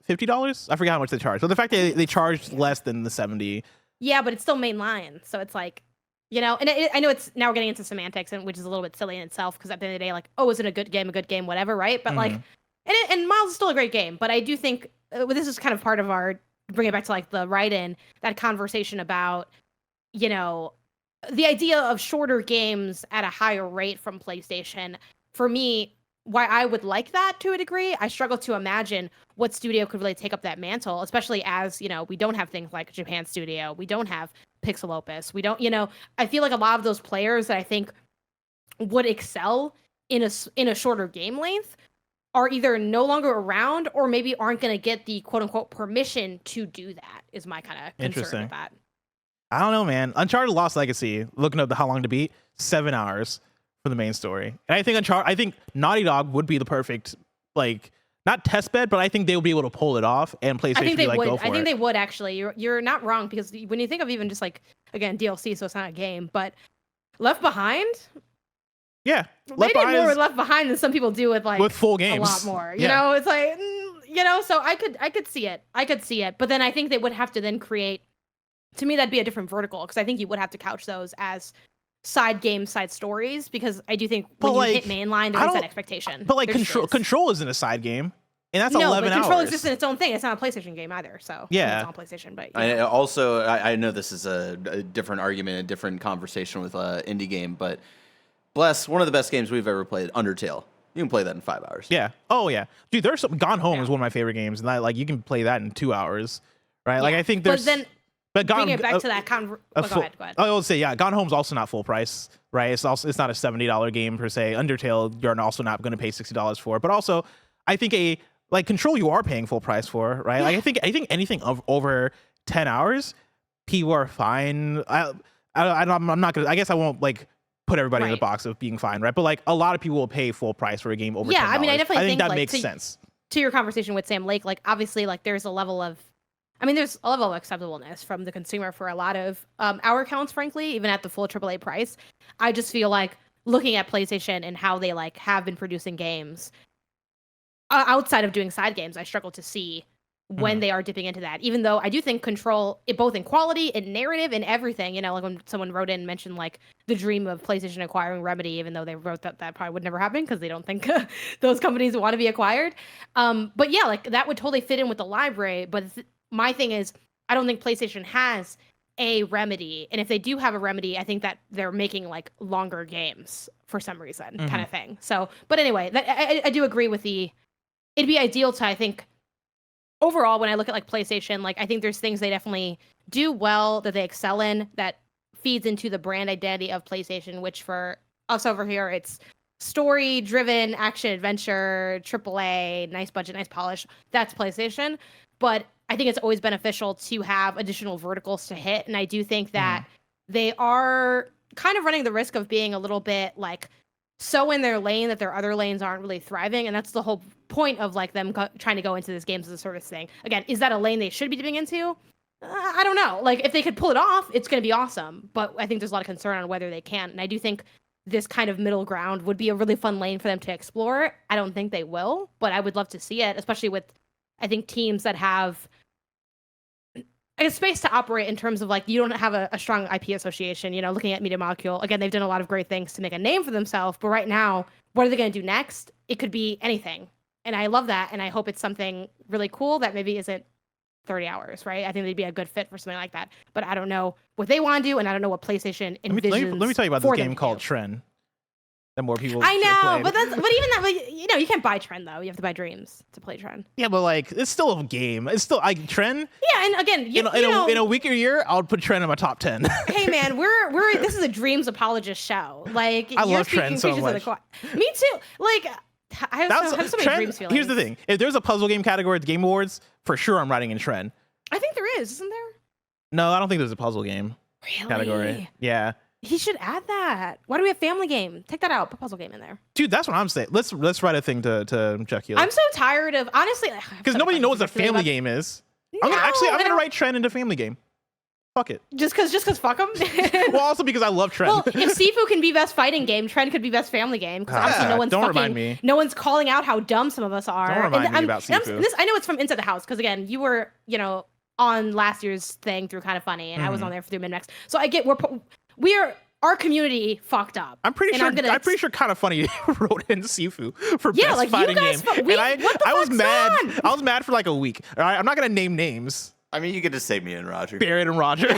$50, I forgot how much they charged. But the fact that they charged less than the $70. Yeah, but it's still mainline, so it's like, you know, and I know it's now we're getting into semantics, and which is a little bit silly in itself, because at the end of the day, like, oh, is it a good game, whatever, right? But like, and Miles is still a great game, but I do think this is kind of part of our bring it back to like the write-in, that conversation about, you know, the idea of shorter games at a higher rate from PlayStation. For me, why I would like that to a degree, I struggle to imagine what studio could really take up that mantle, especially as, you know, we don't have things like Japan Studio, we don't have Pixel Opus, we don't, you know, I feel like a lot of those players that I think would excel in a shorter game length are either no longer around or maybe aren't going to get the quote unquote permission to do that, is my kind of concern with that. I don't know, man. Uncharted Lost Legacy, looking up how long to beat, 7 hours for the main story. And I think Naughty Dog would be the perfect, like, not test bed, but I think they would be able to pull it off, and PlayStation would be like, go for it. I think they would, actually. You're not wrong, because when you think of even just like, again, DLC, so it's not a game, but Left Behind. Yeah. They did more with Left Behind than some people do with like with full games. A lot more. You know, it's like, you know, so I could see it. But then I think they would have to then create, to me, that'd be a different vertical, because I think you would have to couch those as side games, side stories, because I do think when you hit mainline, there's that expectation. But like Control isn't a side game, and that's 11 hours. Control exists in its own thing. It's not a PlayStation game either. So yeah, it's on PlayStation. But I know this is a different argument, a different conversation with indie game, but bless, one of the best games we've ever played, Undertale. You can play that in 5 hours. Yeah. Oh yeah, dude. There's some Gone Home is one of my favorite games, and like you can play that in 2 hours, right? Yeah. Like I think there's. But bring it back to that go ahead. I would say, yeah, Gone Home's also not full price, right? It's not a $70 game per se. Undertale, you're also not going to pay $60 for. But also, I think Control, you are paying full price for, right? Yeah. Like I think anything over 10 hours, people are fine. I'm not gonna. I guess I won't like put everybody in the box of being fine, right? But like a lot of people will pay full price for a game over $10. I mean, I definitely think that like, makes sense. To your conversation with Sam Lake, like obviously, like there's a level of acceptableness from the consumer for a lot of our accounts, frankly, even at the full AAA price. I just feel like looking at PlayStation and how they like have been producing games outside of doing side games, I struggle to see when they are dipping into that, even though I do think Control, both in quality and narrative and everything, you know, like when someone wrote in and mentioned like the dream of PlayStation acquiring Remedy, even though they wrote that probably would never happen because they don't think those companies want to be acquired. But yeah, like that would totally fit in with the library. But my thing is, I don't think PlayStation has a Remedy. And if they do have a Remedy, I think that they're making like longer games for some reason, kind of thing. So, but anyway, I do agree with it'd be ideal to, I think, overall, when I look at like PlayStation, like I think there's things they definitely do well that they excel in that feeds into the brand identity of PlayStation, which for us over here, it's story-driven action adventure, AAA, nice budget, nice polish. That's PlayStation. But I think it's always beneficial to have additional verticals to hit. And I do think that they are kind of running the risk of being a little bit like so in their lane that their other lanes aren't really thriving. And that's the whole point of like them trying to go into this games as a service thing. Again, is that a lane they should be dipping into? I don't know. Like if they could pull it off, it's going to be awesome. But I think there's a lot of concern on whether they can. And I do think this kind of middle ground would be a really fun lane for them to explore. I don't think they will, but I would love to see it, especially with, I think, teams that have a space to operate in terms of like, you don't have a strong IP association, you know, looking at Media Molecule. Again, they've done a lot of great things to make a name for themselves, but right now, what are they going to do next? It could be anything. And I love that. And I hope it's something really cool that maybe isn't 30 hours, right? I think they'd be a good fit for something like that. But I don't know what they want to do, and I don't know what PlayStation envisions. Let me tell you about this game called Tren. the more people. I know, play. but even that, but, you can't buy Trend though. You have to buy Dreams to play Trend. Yeah, but like it's still a game. It's still like Trend. Yeah, and again, in a week or year, I'll put Trend in my top 10. Hey man, this is a Dreams apologist show. Like I love Trend so much. Me too. Like I have so many Trend, Dreams feelings. Here's the thing: if there's a puzzle game category at the Game Awards, for sure I'm writing in Trend. I think there is, isn't there? No, I don't think there's a puzzle game category. Yeah. He should add that. Why do we have Family Game? Take that out. Put puzzle game in there. Dude, that's what I'm saying. Let's write a thing to check you. I'm so tired of honestly because nobody knows what a family game is. I'm gonna write Trend into family game. Fuck it. Just cause fuck them. Well, also because I love Trend. Well, if Sifu can be best fighting game, Trend could be best family game. Because obviously no one's calling out how dumb some of us are. Don't remind me about Sifu. I know it's from Inside the House because again, you were on last year's thing through Kind of Funny, and I was on there through Mid-Max. So I get our community fucked up. I'm pretty sure Kind of Funny wrote in Sifu for best fighting game. I was mad. I was mad for like a week. All right, I'm not gonna name names. I mean, you could just say me and Roger. Barrett and Roger.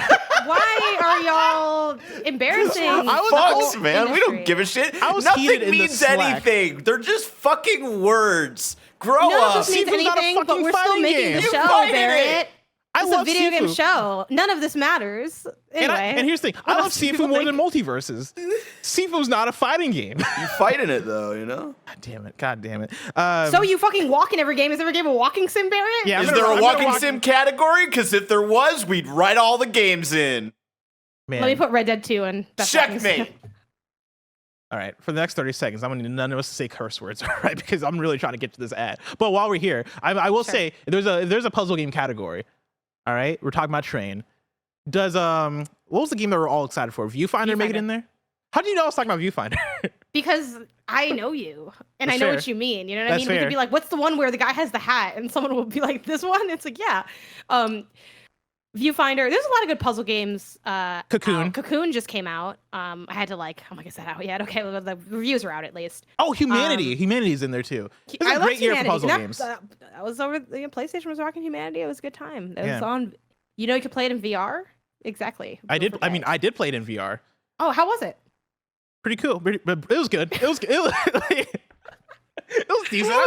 Why are y'all embarrassing? Fucks, man. We don't give a shit. Nothing means anything. They're just fucking words. Grow up. This means anything, but we're still making the show, Barrett. It's a video game show. None of this matters. Anyway. And here's the thing. I love Sifu more than multiverses. Sifu's not a fighting game. You fight in it, though, God damn it. So you fucking walk in every game. Is every game a walking sim, Barrett? Yeah, is there a walking sim category? Because if there was, we'd write all the games in. Man. Let me put Red Dead 2 in. Checkmate. All right, for the next 30 seconds, I'm going to need none of us to say curse words, all right? Because I'm really trying to get to this ad. But while we're here, I will say, if there's a puzzle game category, all right, we're talking about Train. Does what was the game that we're all excited for? Viewfinder make it in there? How do you know I was talking about Viewfinder? Because I know you, and That's I know fair. what you mean. You know what I mean? Fair. We could be like, "What's the one where the guy has the hat?" And someone will be like, "This one." It's like, yeah. Viewfinder. There's a lot of good puzzle games. Cocoon. Cocoon just came out. I had to is that out yet? Okay, well, the reviews are out at least. Oh, Humanity. Humanity's in there too. It's a great year for puzzle games. I was over. PlayStation was rocking Humanity. It was a good time. It was on. You could play it in VR. Exactly. I did play it in VR. Oh, how was it? Pretty cool. But it was good. It was decent.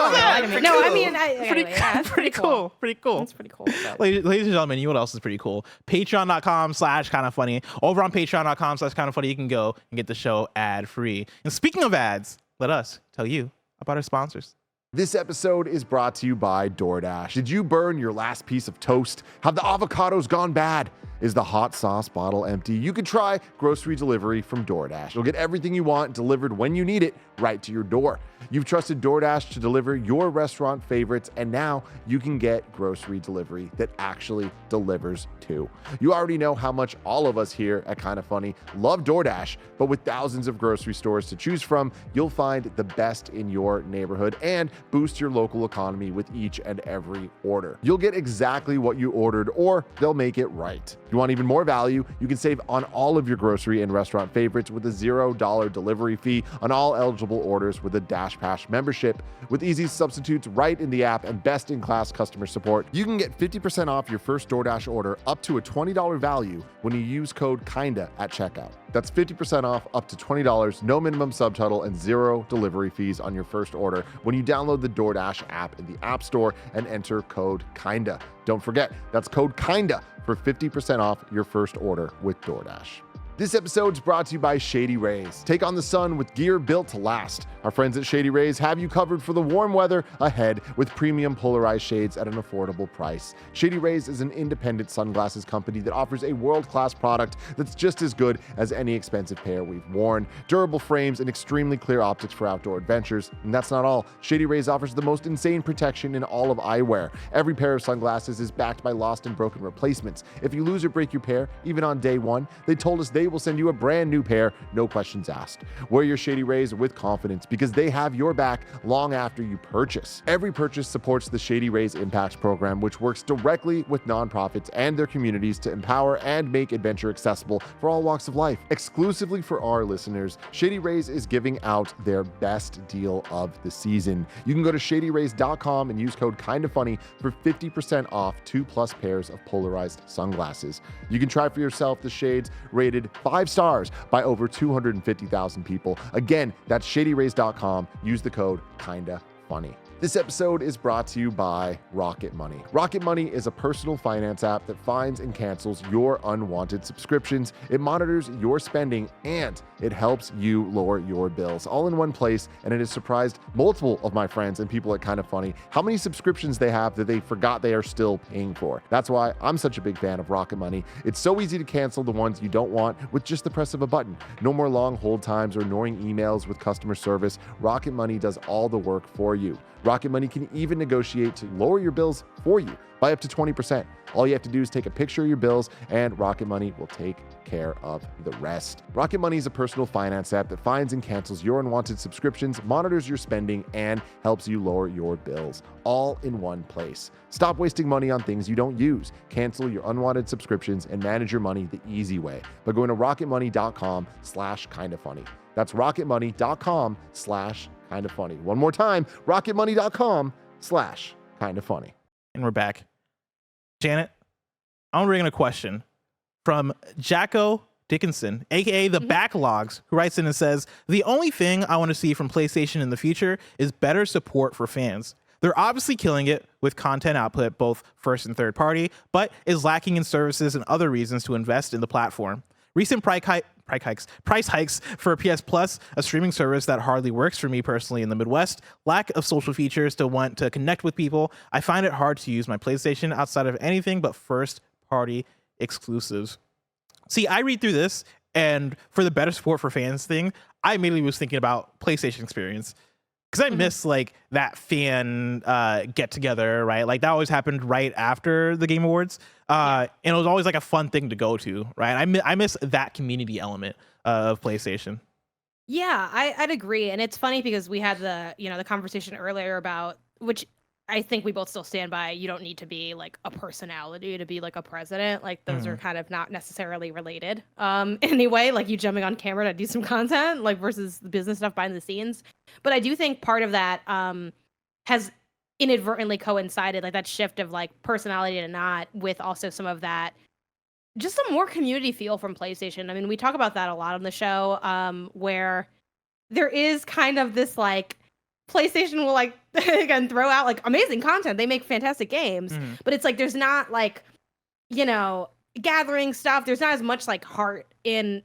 Pretty cool. Pretty cool. That's pretty cool. Ladies and gentlemen, you know what else is pretty cool? Patreon.com/kindoffunny. Over on Patreon.com/kindoffunny, you can go and get the show ad free. And speaking of ads, let us tell you about our sponsors. This episode is brought to you by DoorDash. Did you burn your last piece of toast? Have the avocados gone bad? Is the hot sauce bottle empty? You could try grocery delivery from DoorDash. You'll get everything you want delivered when you need it right to your door. You've trusted DoorDash to deliver your restaurant favorites, and now you can get grocery delivery that actually delivers too. You already know how much all of us here at Kinda Funny love DoorDash, but with thousands of grocery stores to choose from, you'll find the best in your neighborhood and boost your local economy with each and every order. You'll get exactly what you ordered, or they'll make it right. You want even more value? You can save on all of your grocery and restaurant favorites with a $0 delivery fee on all eligible orders with a DashPass membership. With easy substitutes right in the app and best-in-class customer support, you can get 50% off your first DoorDash order up to a $20 value when you use code KINDA at checkout. That's 50% off up to $20, no minimum subtotal, and $0 delivery fees on your first order when you download the DoorDash app in the App Store and enter code KINDA. Don't forget, that's code KINDA for 50% off your first order with DoorDash. This episode's brought to you by Shady Rays. Take on the sun with gear built to last. Our friends at Shady Rays have you covered for the warm weather ahead with premium polarized shades at an affordable price. Shady Rays is an independent sunglasses company that offers a world-class product that's just as good as any expensive pair we've worn. Durable frames and extremely clear optics for outdoor adventures. And that's not all. Shady Rays offers the most insane protection in all of eyewear. Every pair of sunglasses is backed by lost and broken replacements. If you lose or break your pair, even on day one, they told us they will send you a brand new pair, no questions asked. Wear your Shady Rays with confidence because they have your back long after you purchase. Every purchase supports the Shady Rays Impact Program, which works directly with nonprofits and their communities to empower and make adventure accessible for all walks of life. Exclusively for our listeners, Shady Rays is giving out their best deal of the season. You can go to shadyrays.com and use code KINDAFUNNY for 50% off 2+ pairs of polarized sunglasses. You can try for yourself the shades rated 5 stars by over 250,000 people. Again, that's shadyrays.com. Use the code KindaFunny. This episode is brought to you by Rocket Money. Rocket Money is a personal finance app that finds and cancels your unwanted subscriptions. It monitors your spending and it helps you lower your bills all in one place. And it has surprised multiple of my friends and people at KindaFunny how many subscriptions they have that they forgot they are still paying for. That's why I'm such a big fan of Rocket Money. It's so easy to cancel the ones you don't want with just the press of a button. No more long hold times or annoying emails with customer service. Rocket Money does all the work for you. Rocket Money can even negotiate to lower your bills for you by up to 20%. All you have to do is take a picture of your bills and Rocket Money will take care of the rest. Rocket Money is a personal finance app that finds and cancels your unwanted subscriptions, monitors your spending, and helps you lower your bills all in one place. Stop wasting money on things you don't use. Cancel your unwanted subscriptions and manage your money the easy way by going to rocketmoney.com/kindafunny. That's rocketmoney.com/kindafunny. One more time, rocketmoney.com/kindafunny. And we're back. Janet, I'm bringing a question from Jacko Dickinson, aka the Backlogs, who writes in and says, the only thing I want to see from PlayStation in the future is better support for fans. They're obviously killing it with content output, both first and third party, but is lacking in services and other reasons to invest in the platform. Recent price hikes for PS Plus, a streaming service that hardly works for me personally in the Midwest, lack of social features to want to connect with people. I find it hard to use my PlayStation outside of anything but first-party exclusives. See, I read through this, and for the better support for fans thing, I immediately was thinking about PlayStation experience. Because I miss like that fan get together, right? Like that always happened right after the Game Awards, and it was always like a fun thing to go to, right? I miss that community element of PlayStation. Yeah, I'd agree, and it's funny because we had the conversation earlier about, which I think we both still stand by. You don't need to be like a personality to be like a president. Like those are kind of not necessarily related. Anyway, like you jumping on camera to do some content, like versus the business stuff behind the scenes. But I do think part of that has inadvertently coincided, like that shift of like personality to not, with also some of that, just a more community feel from PlayStation. I mean, we talk about that a lot on the show, where there is kind of this like, PlayStation will like again throw out like amazing content. They make fantastic games, but it's like there's not like, gathering stuff. There's not as much like heart in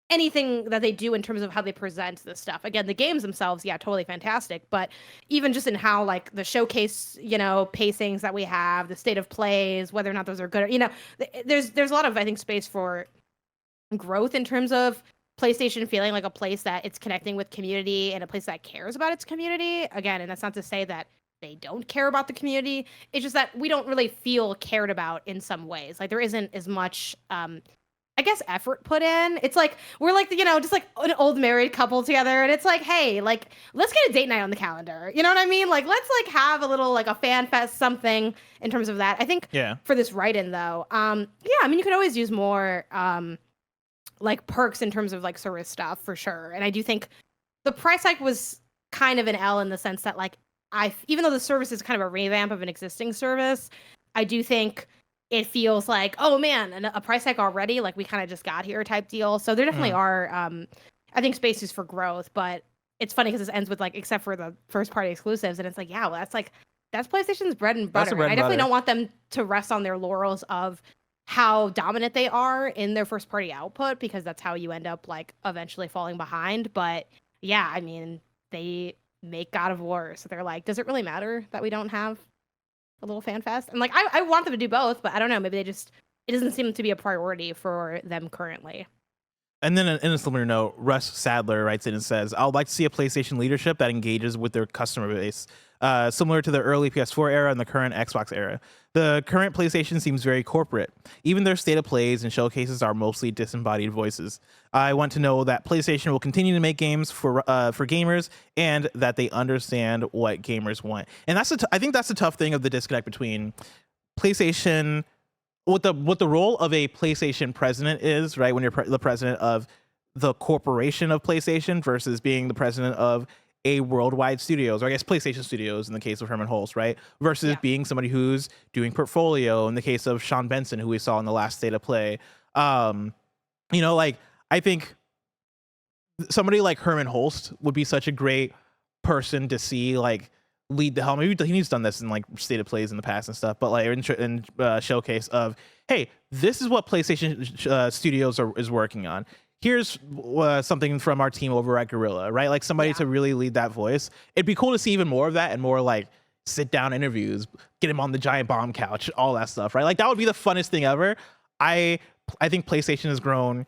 anything that they do in terms of how they present this stuff. Again, the games themselves, yeah, totally fantastic, but even just in how like the showcase, pacings that we have, the state of plays, whether or not those are good, there's a lot of, I think, space for growth in terms of PlayStation feeling like a place that it's connecting with community and a place that cares about its community. Again, and that's not to say that they don't care about the community. It's just that we don't really feel cared about in some ways. Like there isn't as much, I guess, effort put in. It's like we're like, just like an old married couple together, and it's like, hey, like let's get a date night on the calendar. You know what I mean? Like let's like have a little like a fan fest something in terms of that. I think for this write-in though, I mean you could always use more like perks in terms of like service stuff for sure. And I do think the price hike was kind of an L in the sense that like even though the service is kind of a revamp of an existing service, I do think it feels like, oh man, a price hike already, like we kind of just got here type deal. So there definitely are I think spaces for growth, but it's funny because this ends with like, except for the first party exclusives, and it's like, yeah, well that's PlayStation's bread and butter. I definitely don't want them to rest on their laurels of how dominant they are in their first party output, because that's how you end up like eventually falling behind. But yeah, I mean, they make God of War, so they're like, does it really matter that we don't have a little fan fest? And like I want them to do both, but I don't know, maybe it doesn't seem to be a priority for them currently. And then in a similar note, Russ Sadler writes in and says, I would like to see a PlayStation leadership that engages with their customer base, similar to the early PS4 era and the current Xbox era. The current PlayStation seems very corporate. Even their state of plays and showcases are mostly disembodied voices. I want to know that PlayStation will continue to make games for gamers and that they understand what gamers want. And I think that's the tough thing of the disconnect between PlayStation, what the role of a PlayStation president is, right? When you're the president of the corporation of PlayStation versus being the president of a worldwide studios, or I guess PlayStation Studios in the case of Herman Hulst, right? Versus being somebody who's doing portfolio in the case of Sean Benson, who we saw in the last State of Play. like I think somebody like Herman Holst would be such a great person to see like lead the helm. Maybe he's done this in like State of Plays in the past and stuff, but like in showcase of, hey, this is what PlayStation Studios is working on. Here's something from our team over at Gorilla, right? Like somebody to really lead that voice. It'd be cool to see even more of that and more like sit down interviews, get him on the giant bomb couch, all that stuff, right? Like that would be the funnest thing ever. I think PlayStation has grown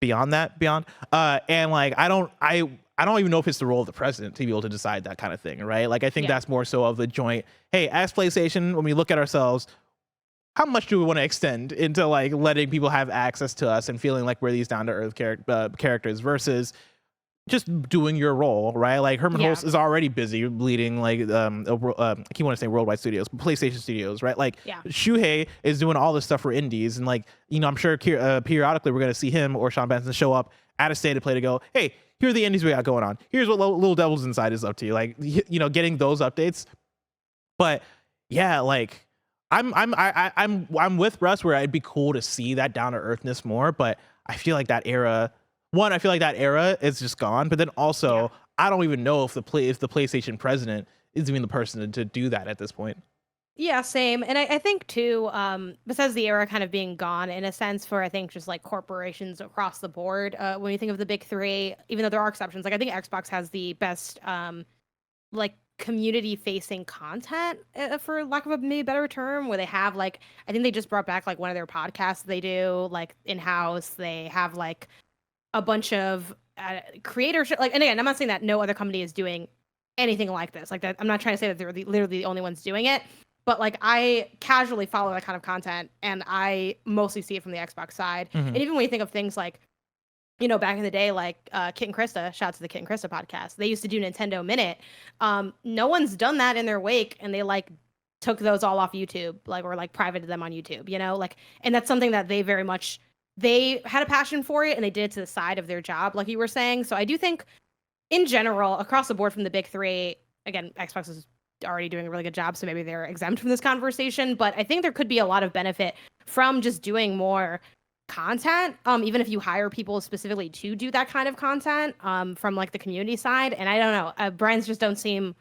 beyond and like I don't even know if it's the role of the president to be able to decide that kind of thing, right? Like I think that's more so of the joint, hey, as PlayStation, when we look at ourselves, how much do we want to extend into like letting people have access to us and feeling like we're these down to earth characters versus just doing your role, right? Like Herman Holst is already busy leading like I keep wanting to say Worldwide Studios, but PlayStation Studios, right? Like Shuhei is doing all this stuff for indies, and like I'm sure periodically we're gonna see him or Sean Benson show up at a State of Play to go, hey, here are the indies we got going on. Here's what Little Devils Inside is up to. Like getting those updates. But yeah, like I'm with Russ where it'd be cool to see that down to earthness more, but I feel like that era. I feel like that era is just gone. But then also, I don't even know if the PlayStation president is even the person to do that at this point. Yeah, same. And I think too, besides the era kind of being gone in a sense for I think just like corporations across the board, when you think of the big three, even though there are exceptions, like I think Xbox has the best like community facing content, for lack of a maybe better term, where they have like I think they just brought back like one of their podcasts they do like in-house. They have like a bunch of creators, like, and again, I'm not saying that no other company is doing anything like this. Like that, I'm not trying to say that they're literally the only ones doing it, but like I casually follow that kind of content, and I mostly see it from the Xbox side. And even when you think of things like, back in the day, like Kit and Krista, shout out to the Kit and Krista podcast. They used to do Nintendo Minute. No one's done that in their wake, and they like took those all off YouTube, like or like privated them on YouTube. Like, and that's something that they very much. They had a passion for it and they did it to the side of their job, like you were saying. So I do think in general, across the board from the big three, again, Xbox is already doing a really good job, so maybe they're exempt from this conversation. But I think there could be a lot of benefit from just doing more content, even if you hire people specifically to do that kind of content from like the community side. And I don't know, brands just don't seem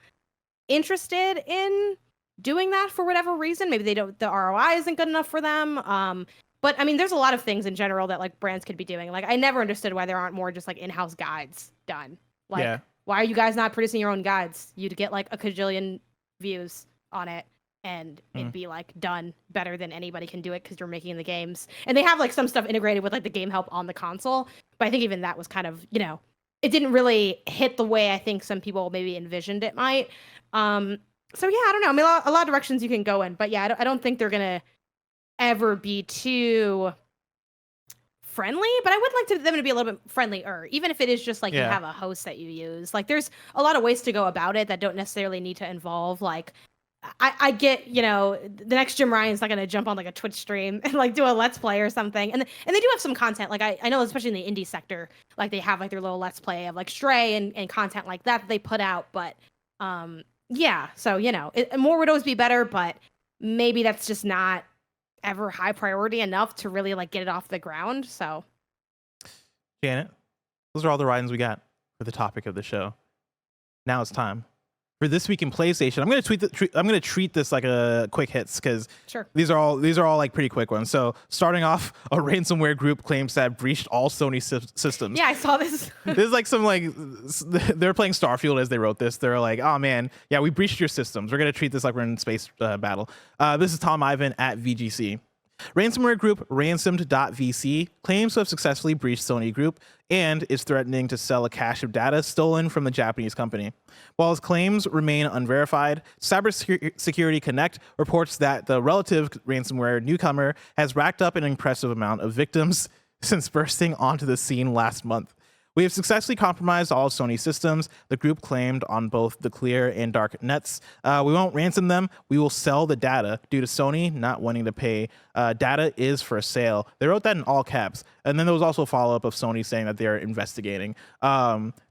interested in doing that for whatever reason. Maybe the ROI isn't good enough for them. But I mean, there's a lot of things in general that like brands could be doing. Like I never understood why there aren't more just like in-house guides done. Like, why are you guys not producing your own guides? You'd get like a cajillion views on it, and it'd be like done better than anybody can do it because you're making the games. And they have like some stuff integrated with like the game help on the console. But I think even that was kind of, it didn't really hit the way I think some people maybe envisioned it might. So yeah, I don't know. I mean, a lot of directions you can go in, but yeah, I don't think they're gonna ever be too friendly, but I would like them to be a little bit friendlier, even if it is just like you have a host that you use. Like there's a lot of ways to go about it that don't necessarily need to involve like I get, the next Jim Ryan's not going to jump on like a Twitch stream and like do a Let's Play or something. And they do have some content. Like I know, especially in the indie sector, like they have like their little Let's Play of like Stray and content like that they put out. But yeah, so, more would always be better, but maybe that's just not ever high priority enough to really like get it off the ground. So Janet, those are all the writings we got for the topic of the show. Now it's time for This Week in PlayStation. I'm gonna treat this like a quick hits because these are all like pretty quick ones. So starting off, a ransomware group claims to have breached all Sony systems. Yeah, I saw this. This is like some like they're playing Starfield as they wrote this. They're like, oh man, yeah, we breached your systems. We're gonna treat this like we're in space battle. This is Tom Ivan at VGC. Ransomware group ransomed.vc claims to have successfully breached Sony Group and is threatening to sell a cache of data stolen from the Japanese company. While his claims remain unverified, Cybersecurity Connect reports that the relative ransomware newcomer has racked up an impressive amount of victims since bursting onto the scene last month. We have successfully compromised all Sony systems, the group claimed on both the clear and dark nets. We won't ransom them. We will sell the data due to Sony not wanting to pay. Data is for sale. They wrote that in all caps. And then there was also a follow-up of Sony saying that they're investigating.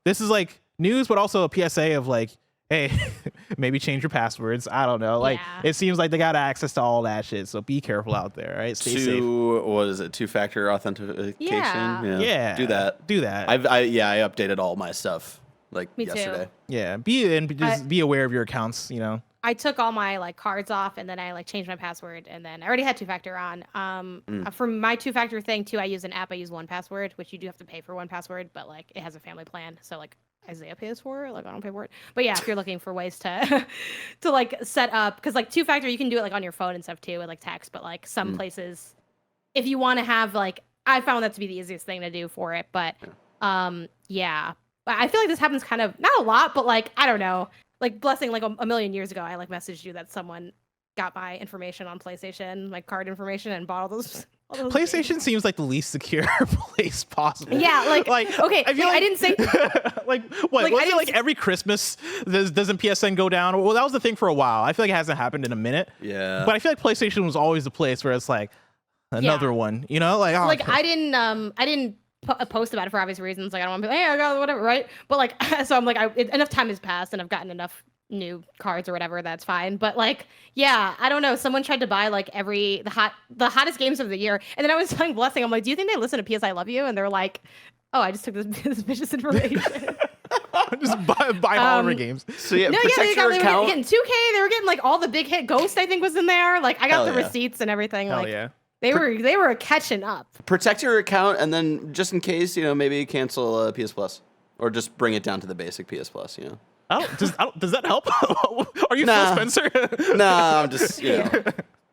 This is like news, but also a PSA of like, hey, maybe change your passwords. I don't know. Like, Yeah. it seems like they got access to all that shit. So be careful out there. All right, stay safe. What is it? 2-factor authentication. Yeah. Do that. Do that. I updated all my stuff like Me too. yesterday. Yeah, be aware of your accounts. You know. I took all my like cards off and then I like changed my password and then I already had 2-factor on. For my 2-factor thing too, I use an app. I use 1Password, which you do have to pay for 1Password, but like it has a family plan. So like Isaiah pays for it. Like I don't pay for it. But yeah, if you're looking for ways to to like set up, because like 2-factor, you can do it like on your phone and stuff too, with like text. But like some places, if you want to have like, I found that to be the easiest thing to do for it. But yeah, I feel like this happens kind of not a lot, but like I don't know. Like Blessing, like a million years ago, I like messaged you that someone got my information on PlayStation, my card information, and bought all those PlayStation games. seems like the least secure place possible. Yeah, like okay, I feel I didn't say like what Like, was I it didn't like every Christmas doesn't PSN go down? Well, that was the thing for a while. I feel like it hasn't happened in a minute. Yeah. But I feel like PlayStation was always the place where it's like another one, you know? Like, oh, like I didn't post about it for obvious reasons. Like I don't want to be like, hey, I got whatever, right? But like, so I'm like, enough time has passed and I've gotten enough new cards or whatever. That's fine. But like, yeah, I don't know. Someone tried to buy like the hottest games of the year, and then I was telling Blessing, I'm like, do you think they listen to PS I Love You? And they're like, oh, I just took this bitch's information. just buy all of her games. So yeah, No, yeah, protect they your were account. getting 2K. They were getting like all the big hit. Ghost, I think, was in there. Like I got Hell the yeah. receipts and everything. Hell like yeah. they were catching up. Protect your account, and then just in case, maybe cancel PS Plus, or just bring it down to the basic PS Plus. Does that help? Are you Nah. Phil Spencer? Nah, I'm just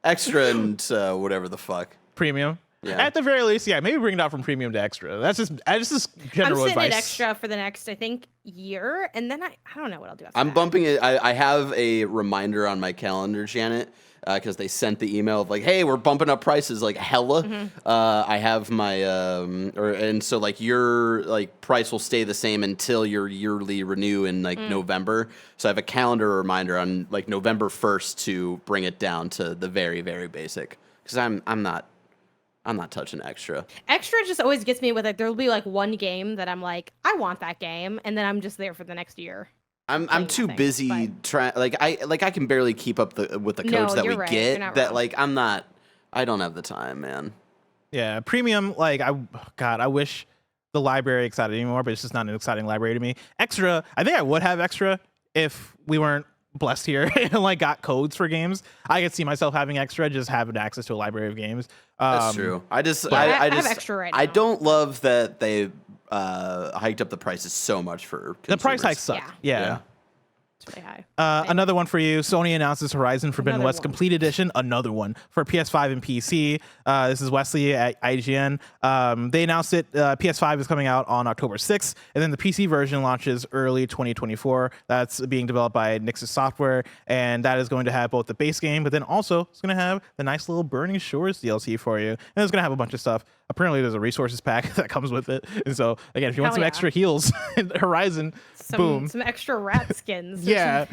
extra and whatever the fuck. Premium. Yeah. At the very least, yeah, maybe bring it out from premium to extra. That's just general I'm sitting advice. at extra for the next, I think, year, and then I don't know what I'll do after I'm that. bumping it. I have a reminder on my calendar, Janet, because they sent the email of like, hey, we're bumping up prices like hella. I have my and so like your like price will stay the same until your yearly renew in like November. So I have a calendar reminder on like November 1st to bring it down to the very, very basic, because I'm not touching extra. Extra just always gets me with like there'll be like one game that I'm like, I want that game, and then I'm just there for the next year. I'm playing too nothing, busy trying. I can barely keep up with the codes that you're we right. You're get. not That wrong. like I don't have the time, man. Yeah, premium, like I wish the library excited anymore, but it's just not an exciting library to me. Extra, I think I would have extra if we weren't blessed here and like got codes for games. I could see myself having extra, just having access to a library of games. That's true. I just I have extra right I now. don't love that they hiked up the prices so much for The price consumers. hikes suck. Yeah. It's really high. Another one for you. Sony announces Horizon Forbidden Another West one. Complete Edition. Another one for PS5 and PC. This is Wesley at IGN. They announced it. PS5 is coming out on October 6th, and then the PC version launches early 2024. That's being developed by Nixus Software, and that is going to have both the base game, but then also it's going to have the nice little Burning Shores DLC for you, and it's going to have a bunch of stuff. Apparently, there's a resources pack that comes with it, and so again, if you want Hell some yeah. extra heals, Horizon, boom. Some extra rat skins. Yeah,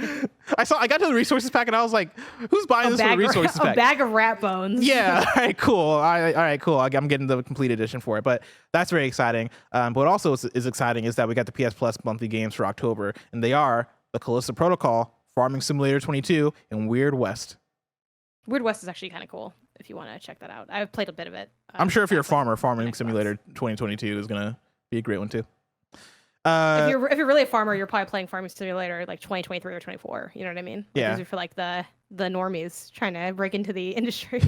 I got to the resources pack and I was like, "Who's buying this for the resources a pack?" bag of rat bones. Yeah, all right, cool. All right, cool. I'm getting the complete edition for it, but that's very exciting. But what also is exciting is that we got the PS Plus monthly games for October, and they are the Callisto Protocol, Farming Simulator 22, and Weird West. Weird West is actually kind of cool if you want to check that out. I've played a bit of it. I'm sure if you're a that's, like, farmer, Farming Xbox. Simulator 2022 is gonna be a great one too. If you're really a farmer, you're probably playing Farming Simulator like 2023 or 24. You know what I mean? Like, Yeah. these are for like the normies trying to break into the industry.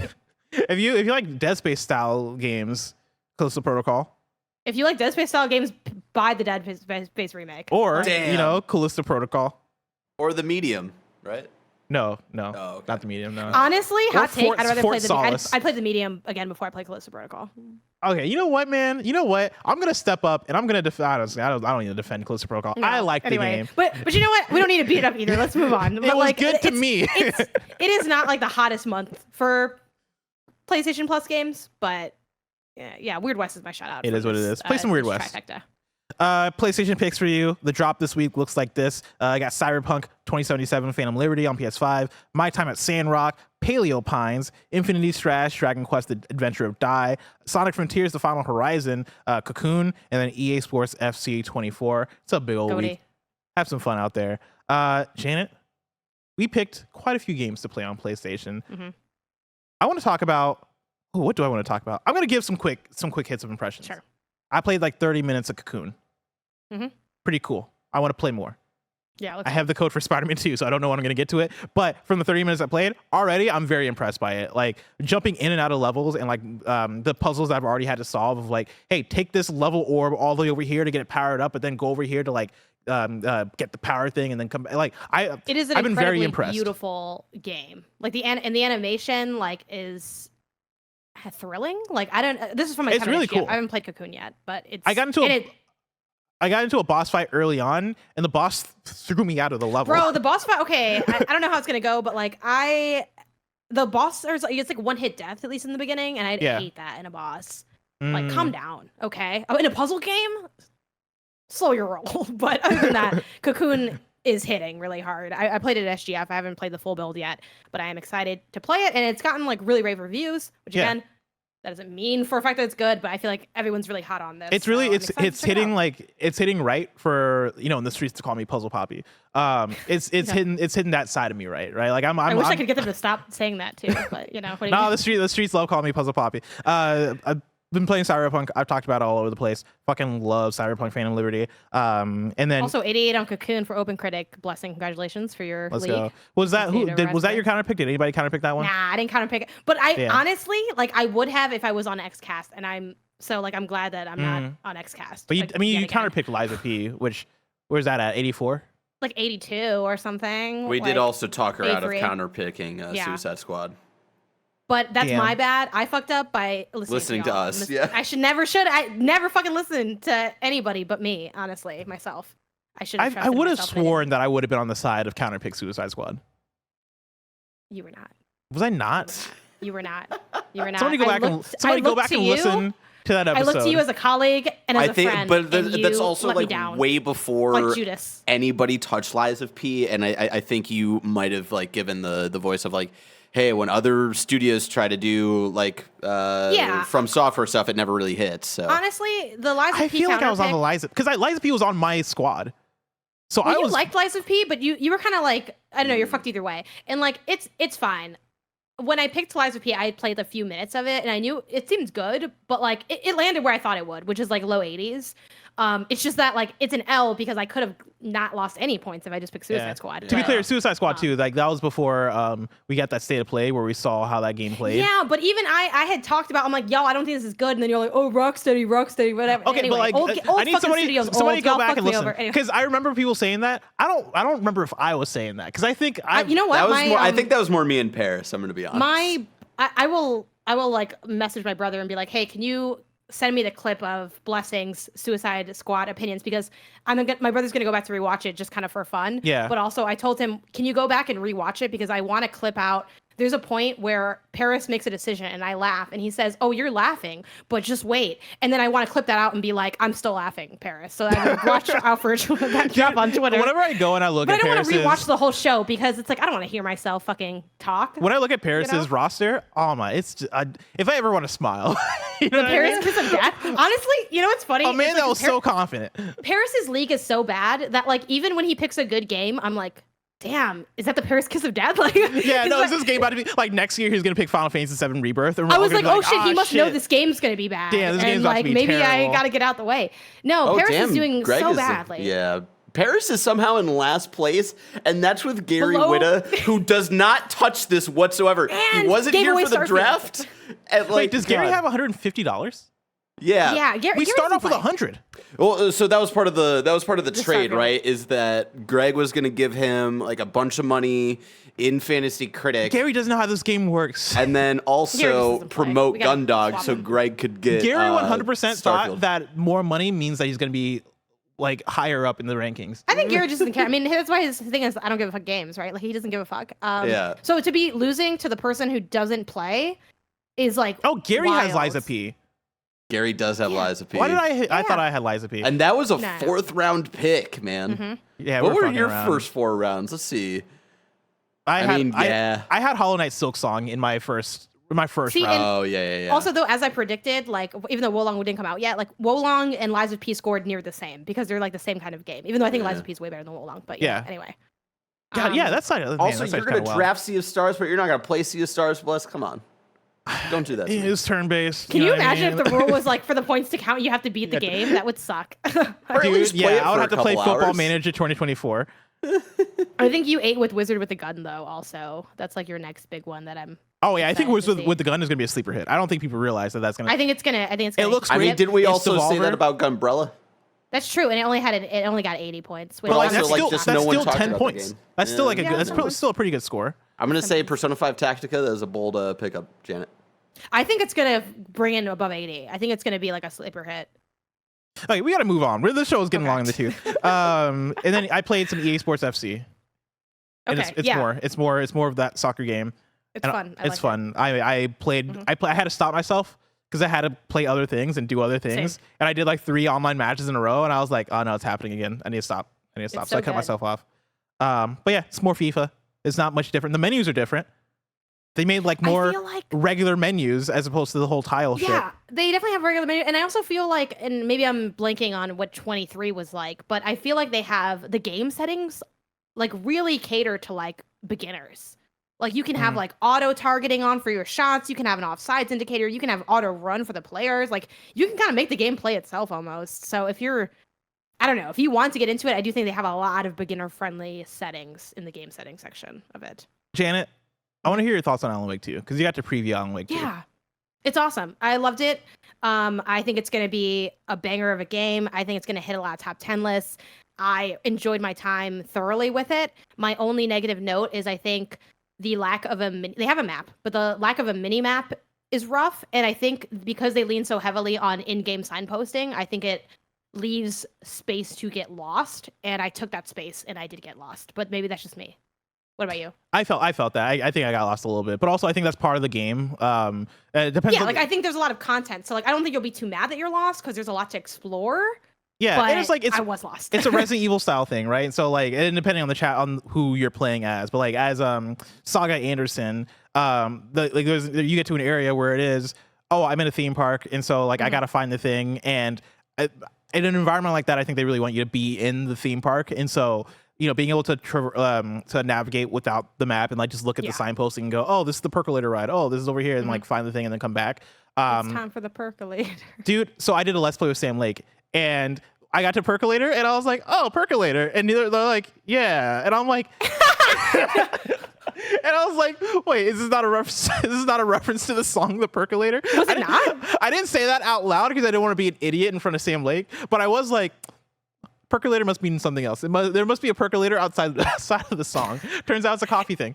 If you like Dead Space style games, Callisto Protocol, If you like Dead Space style games, buy the Dead Space remake. or Damn. Callisto Protocol. Or the medium, right? No, Oh, okay. not the medium. No. Honestly, hot take. Fort- I'd rather Fort play the. Solace. I'd play the medium again before I play Callisto Protocol. Okay, you know what, man? You know what? I'm gonna step up and I'm gonna defend. I don't need to defend Callisto Protocol. I No. like Anyway, the game. but you know what? We don't need to beat it up either. Let's move on. It was good to me. It is not like the hottest month for PlayStation Plus games, but yeah, Weird West is my shout out. It for is what it this, is. Play some Weird this West. trifecta. PlayStation picks for you. The drop this week looks like this. I got Cyberpunk 2077 Phantom Liberty on PS5, My Time at Sandrock, Paleo Pines, Infinity Strash, Dragon Quest The Adventure of Dai, Sonic Frontiers The Final Horizon, Cocoon, and then EA Sports FC 24. It's a big old Goaty. week. have some fun out there. Janet, we picked quite a few games to play on PlayStation. Mm-hmm. I want to talk about. What do I want to talk about? I'm going to give some quick hits of impressions. Sure. I played like 30 minutes of Cocoon. Mm-hmm. Pretty cool. I want to play more. Yeah, I have the code for Spider-Man 2, so I don't know when I'm going to get to it. But from the 30 minutes I played, already I'm very impressed by it. Like jumping in and out of levels and like the puzzles I've already had to solve of like, hey, take this level orb all the way over here to get it powered up, but then go over here to like get the power thing and then come back. Like it is an I've been very incredibly impressed. beautiful game. Like the animation like is thrilling. Like I don't. This is from my. It's really cool. I haven't played Cocoon yet, but it's. I got into a boss fight early on, and the boss threw me out of the level. Bro, the boss fight. Okay, I don't know how it's gonna go, but like the boss, it's like one hit death at least in the beginning, and I hate that in a boss. Like, calm down, okay? Oh, in a puzzle game, slow your roll. But other than that, Cocoon is hitting really hard. I played it at SGF. I haven't played the full build yet, but I am excited to play it, and it's gotten like really rave reviews, which again. That doesn't mean for a fact that it's good, but I feel like everyone's really hot on this. It's really it's hitting like it's hitting right for in the streets to call me Puzzle Poppy. It's hitting that side of me right. Like I wish I could get them to stop saying that too, but what do you the streets love calling me Puzzle Poppy. I've been playing Cyberpunk. I've talked about it all over the place. Fucking love Cyberpunk Phantom Liberty. And then also 88 on Cocoon for Open Critic. Blessing, congratulations for your let's league. Go. Was that was that your counter pick? Did anybody counter pick that one? Nah, I didn't counter pick it. But honestly, like I would have if I was on XCast, and I'm glad that I'm not on XCast. But you counter picked Liza P, which where's that at? 84? Like 82 or something. We did also talk her out of Avery. counter picking Suicide Squad. But that's my bad. I fucked up by listening to us. Yeah. I never fucking listen to anybody but me, honestly, myself. I would have sworn that I would have been on the side of counterpick Suicide Squad. You were not. Was I not? You were not. You were not. Somebody go back and listen to that episode. I looked to you as a colleague and as a friend. But that's also like way before like Judas. Anybody touched Lies of P, and I think you might have like given the voice of like, hey, when other studios try to do like From Software stuff, it never really hits. So honestly, the Lies of P. I feel like I was on the Liza because Liza P was on my squad. So you liked Lies of P, but you were kind of like, I don't know, you're fucked either way. And like it's fine. When I picked Lies of P, I had played a few minutes of it, and I knew it seems good, but like it landed where I thought it would, which is like low 80s. It's just that like it's an L because I could have not lost any points if I just picked Suicide Squad. To be clear, Suicide Squad 2, like that was before we got that state of play where we saw how that game played. Yeah, but even I had talked about, I'm like, yo, I don't think this is good, and then you're like, oh, Rocksteady, whatever. Okay, anyway, but like old I need somebody go back and listen because I remember people saying that. I don't remember if I was saying that because I think you know what? I think that was more me in Paris. I'm gonna be honest. I will like message my brother and be like, hey, can you send me the clip of Blessing's Suicide Squad opinions, because my brother's gonna go back to rewatch it just kind of for fun. Yeah. But also I told him, can you go back and rewatch it, because I want to clip out. There's a point where Perez makes a decision and I laugh and he says, oh, you're laughing, but just wait. And then I want to clip that out and be like, I'm still laughing, Perez. So I would watch Alfred that drop on Twitter. Whenever I go and I look at Perez's... I don't want to rewatch the whole show because it's like, I don't want to hear myself fucking talk. When I look at Perez's roster, oh my, it's just, if I ever want to smile. The Perez kiss of death. Honestly, you know what's funny? Oh man, that was so confident. Perez's league is so bad that like, even when he picks a good game, I'm like, damn, is that the Perez kiss of death? Like, yeah, no, is this game about to be like next year? He's gonna pick Final Fantasy VII Rebirth. And I was like, oh shit, he must know this game's gonna be bad. Damn, this game's about to be maybe terrible. I gotta get out the way. No, Perez is doing so badly. Yeah. Paris is somehow in last place, and that's with Gary Whitta, who does not touch this whatsoever. And he wasn't here for the draft. And, wait, does Gary have $150? Yeah, we start off with 100. Well, so that was part of the trade, right? Is that Greg was going to give him like a bunch of money in Fantasy Critic. Gary doesn't know how this game works, and then also promote Gundog so Greg could get. Gary 100% thought that more money means that he's going to be like higher up in the rankings. I think Gary just doesn't care. I mean, that's why his thing is I don't give a fuck games, right? Like he doesn't give a fuck. Yeah. So to be losing to the person who doesn't play is like, oh, Gary wild. has Liza P. Gary does have Liza P. Why did I thought I had Liza P. And that was a 4th round pick, man. Mm-hmm. Yeah. What were your first 4 rounds? Let's see. I had Hollow Knight Silk Song in my first My first See, round. and Oh yeah. also, though, as I predicted, like even though Wolong didn't come out yet, like Wolong and Lies of P scored near the same because they're like the same kind of game. Even though I think Lies of P is way better than Wolong, but Yeah. Anyway. God, yeah, that's not. Also, you're gonna draft Sea of Stars, but you're not gonna play Sea of Stars. Bless, come on, don't do that. It is turn based. Can you imagine if the rule was like for the points to count, you have to beat the game? That would suck. Or at least play it I would for have a to play couple Football hours. Manager 2024. I think you ate with Wizard with the Gun though. Also, that's like your next big one that I'm. Oh yeah, I think excited to with see. the gun is gonna be a sleeper hit. I don't think people realize that that's gonna. I think it's gonna. It looks I mean, great. did we It's also say Devolver. that about Gunbrella? That's true, and it only got 80 points. Which But is- also, that's like, still, just that's no one still talked 10 about the points. game. That's still like a Yeah, good. That's no. still a pretty good score. I'm gonna say Persona 5 Tactica. That is a bold pickup, Janet. I think it's gonna bring in above 80. I think it's gonna be like a sleeper hit. Okay, we got to move on. The show is getting Okay. long in the tooth. And then I played some EA Sports FC. And Okay, it's yeah, more of that soccer game. it's And fun. I it's like fun. I played. Mhm. I had to stop myself because I had to play other things and do other things. Same. And I did like 3 online matches in a row, and I was like, oh no, it's happening again. I need to stop. So so I cut good. myself off. But yeah, it's more FIFA. It's not much different. The menus are different. They made like I more feel like regular menus as opposed to the whole tile shit. yeah, they definitely have regular menu, and I also feel like, and maybe I'm blanking on what 23 was like, but I feel like they have the game settings like really cater to like beginners. Like you can have like auto targeting on for your shots, you can have an offsides indicator, you can have auto run for the players. Like you can kind of make the game play itself almost. So if you're, I don't know, if you want to get into it, I do think they have a lot of beginner friendly settings in the game settings section of it. Janet, I want to hear your thoughts on Alan Wake 2 because you got to preview Alan Wake 2. Yeah. It's awesome. I loved it. I think it's going to be a banger of a game. I think it's going to hit a lot of top 10 lists. I enjoyed my time thoroughly with it. My only negative note is I think the lack of they have a map, but the lack of a mini map is rough. And I think because they lean so heavily on in-game signposting, I think it leaves space to get lost. And I took that space and I did get lost, but maybe that's just me. What about you? I felt that. I think I got lost a little bit, but also I think that's part of the game. It depends. Yeah, on like I think there's a lot of content. So like I don't think you'll be too mad that you're lost because there's a lot to explore. yeah, But and it's like I was lost. it's a Resident Evil style thing, right? So like, and depending on the chat on who you're playing as, but like as Saga Anderson, you get to an area where it is, oh, I'm in a theme park, and so like I gotta find the thing, and in an environment like that, I think they really want you to be in the theme park, and so being able to navigate without the map and like just look at the signposting and go, oh, this is the percolator ride, oh, this is over here, and like find the thing and then come back. It's time for the percolator. Dude, so I did a Let's Play with Sam Lake, and I got to Percolator, and I was like, oh, Percolator. And they're like, yeah. And I'm like, and I was like, wait, is this not a reference? This is not a reference to the song The Percolator? Was it not? I didn't say that out loud because I didn't want to be an idiot in front of Sam Lake, but I was like, Percolator must mean something else. There must be a percolator outside of the song. Turns out it's a coffee thing.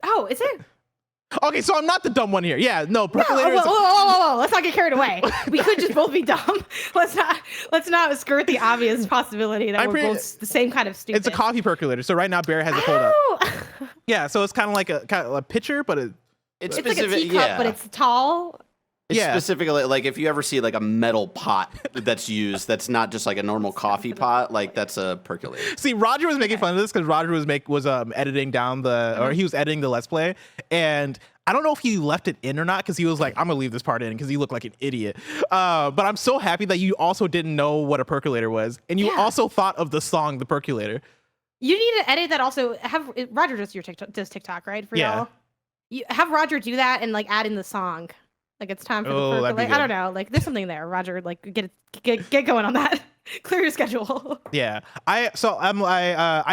Oh, is it? Okay, so I'm not the dumb one here. Yeah, no, No, Percolator is whoa. Let's not get carried away. We could just both be dumb. Let's not skirt the obvious possibility that we're both the same kind of stupid. It's a coffee percolator. So right now, Bear has it pulled up. Oh. Yeah, so it's kind of like a pitcher, but It's It's like a specific, teacup, but it's tall. It's Yeah. specifically like if you ever see like a metal pot that's used, that's not just like a normal coffee pot, like that's a percolator. See, Roger was making fun of this because Roger was editing down or he was editing the Let's Play, and I don't know if he left it in or not because he was like, I'm gonna leave this part in because he looked like an idiot. But I'm so happy that you also didn't know what a percolator was, and you also thought of the song The Percolator. You need to edit that. Also, have Roger does TikTok, right? For y'all, you have Roger do that and like add in the song. Like it's time for the that'd be percolator. I don't good. know. Like there's something there. Roger, like get going on that. Clear your schedule. Yeah, I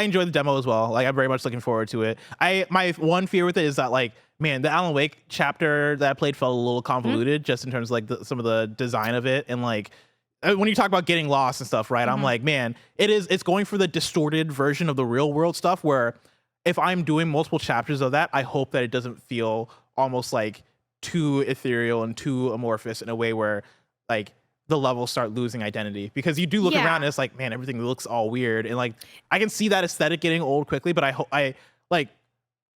enjoyed the demo as well. Like I'm very much looking forward to it. My one fear with it is that like, man, the Alan Wake chapter that I played felt a little convoluted just in terms of like some of the design of it, and like when you talk about getting lost and stuff, right? I'm like, man, it's going for the distorted version of the real world stuff where if I'm doing multiple chapters of that, I hope that it doesn't feel almost like too ethereal and too amorphous in a way where like the levels start losing identity, because you do look around and it's like, man, everything looks all weird, and like I can see that aesthetic getting old quickly, but I like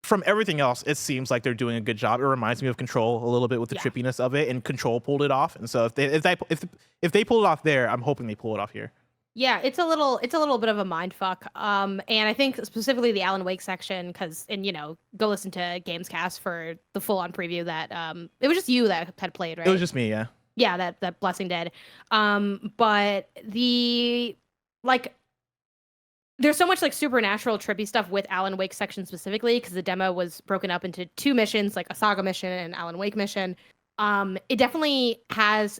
from everything else it seems like they're doing a good job. It reminds me of Control a little bit with the trippiness of it, and Control pulled it off, and so if they pulled it off there, I'm hoping they pull it off here. Yeah, it's a little bit of a mind fuck. And I think specifically the Alan Wake section, because go listen to Gamescast for the full on preview that it was just you that had played, right? It was just me, yeah. Yeah, that Blessing did. But the like there's so much like supernatural trippy stuff with Alan Wake section specifically, because the demo was broken up into 2 missions, like a saga mission and an Alan Wake mission. It definitely has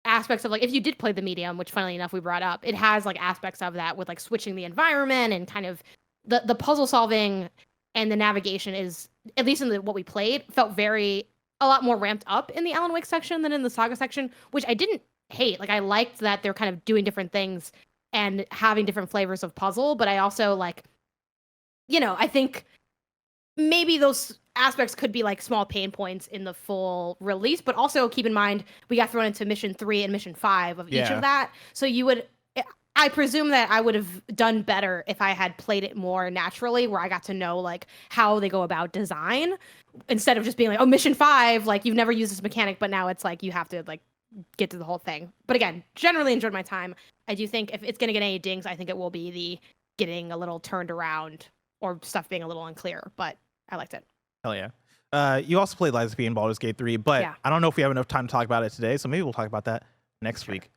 aspects of like, if you did play the medium, which funnily enough we brought up, it has like aspects of that with like switching the environment and kind of the puzzle solving and the navigation is, at least in what we played, felt a lot more ramped up in the Alan Wake section than in the saga section, which I didn't hate. Like I liked that they're kind of doing different things and having different flavors of puzzle, but I also like, I think maybe those aspects could be like small pain points in the full release, but also keep in mind we got thrown into mission 3 and mission 5 of each of that. So I presume that I would have done better if I had played it more naturally, where I got to know like how they go about design, instead of just being like, oh, mission 5, like you've never used this mechanic, but now it's like you have to like get to the whole thing. But again, generally enjoyed my time. I do think if it's going to get any dings, I think it will be the getting a little turned around or stuff being a little unclear, but I liked it. Hell yeah. You also played Lies of P in Baldur's Gate 3, but I don't know if we have enough time to talk about it today, so maybe we'll talk about that next week.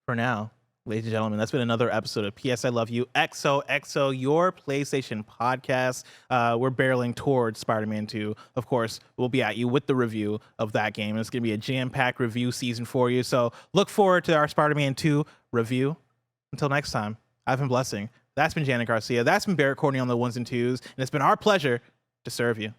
For now, ladies and gentlemen, that's been another episode of PS I Love You, XOXO, your PlayStation podcast. We're barreling towards Spider-Man 2. Of course, we'll be at you with the review of that game. It's going to be a jam-packed review season for you, so look forward to our Spider-Man 2 review. Until next time, I've been Blessing. That's been Janet Garcia. That's been Barrett Courtney on the ones and twos, and it's been our pleasure to serve you.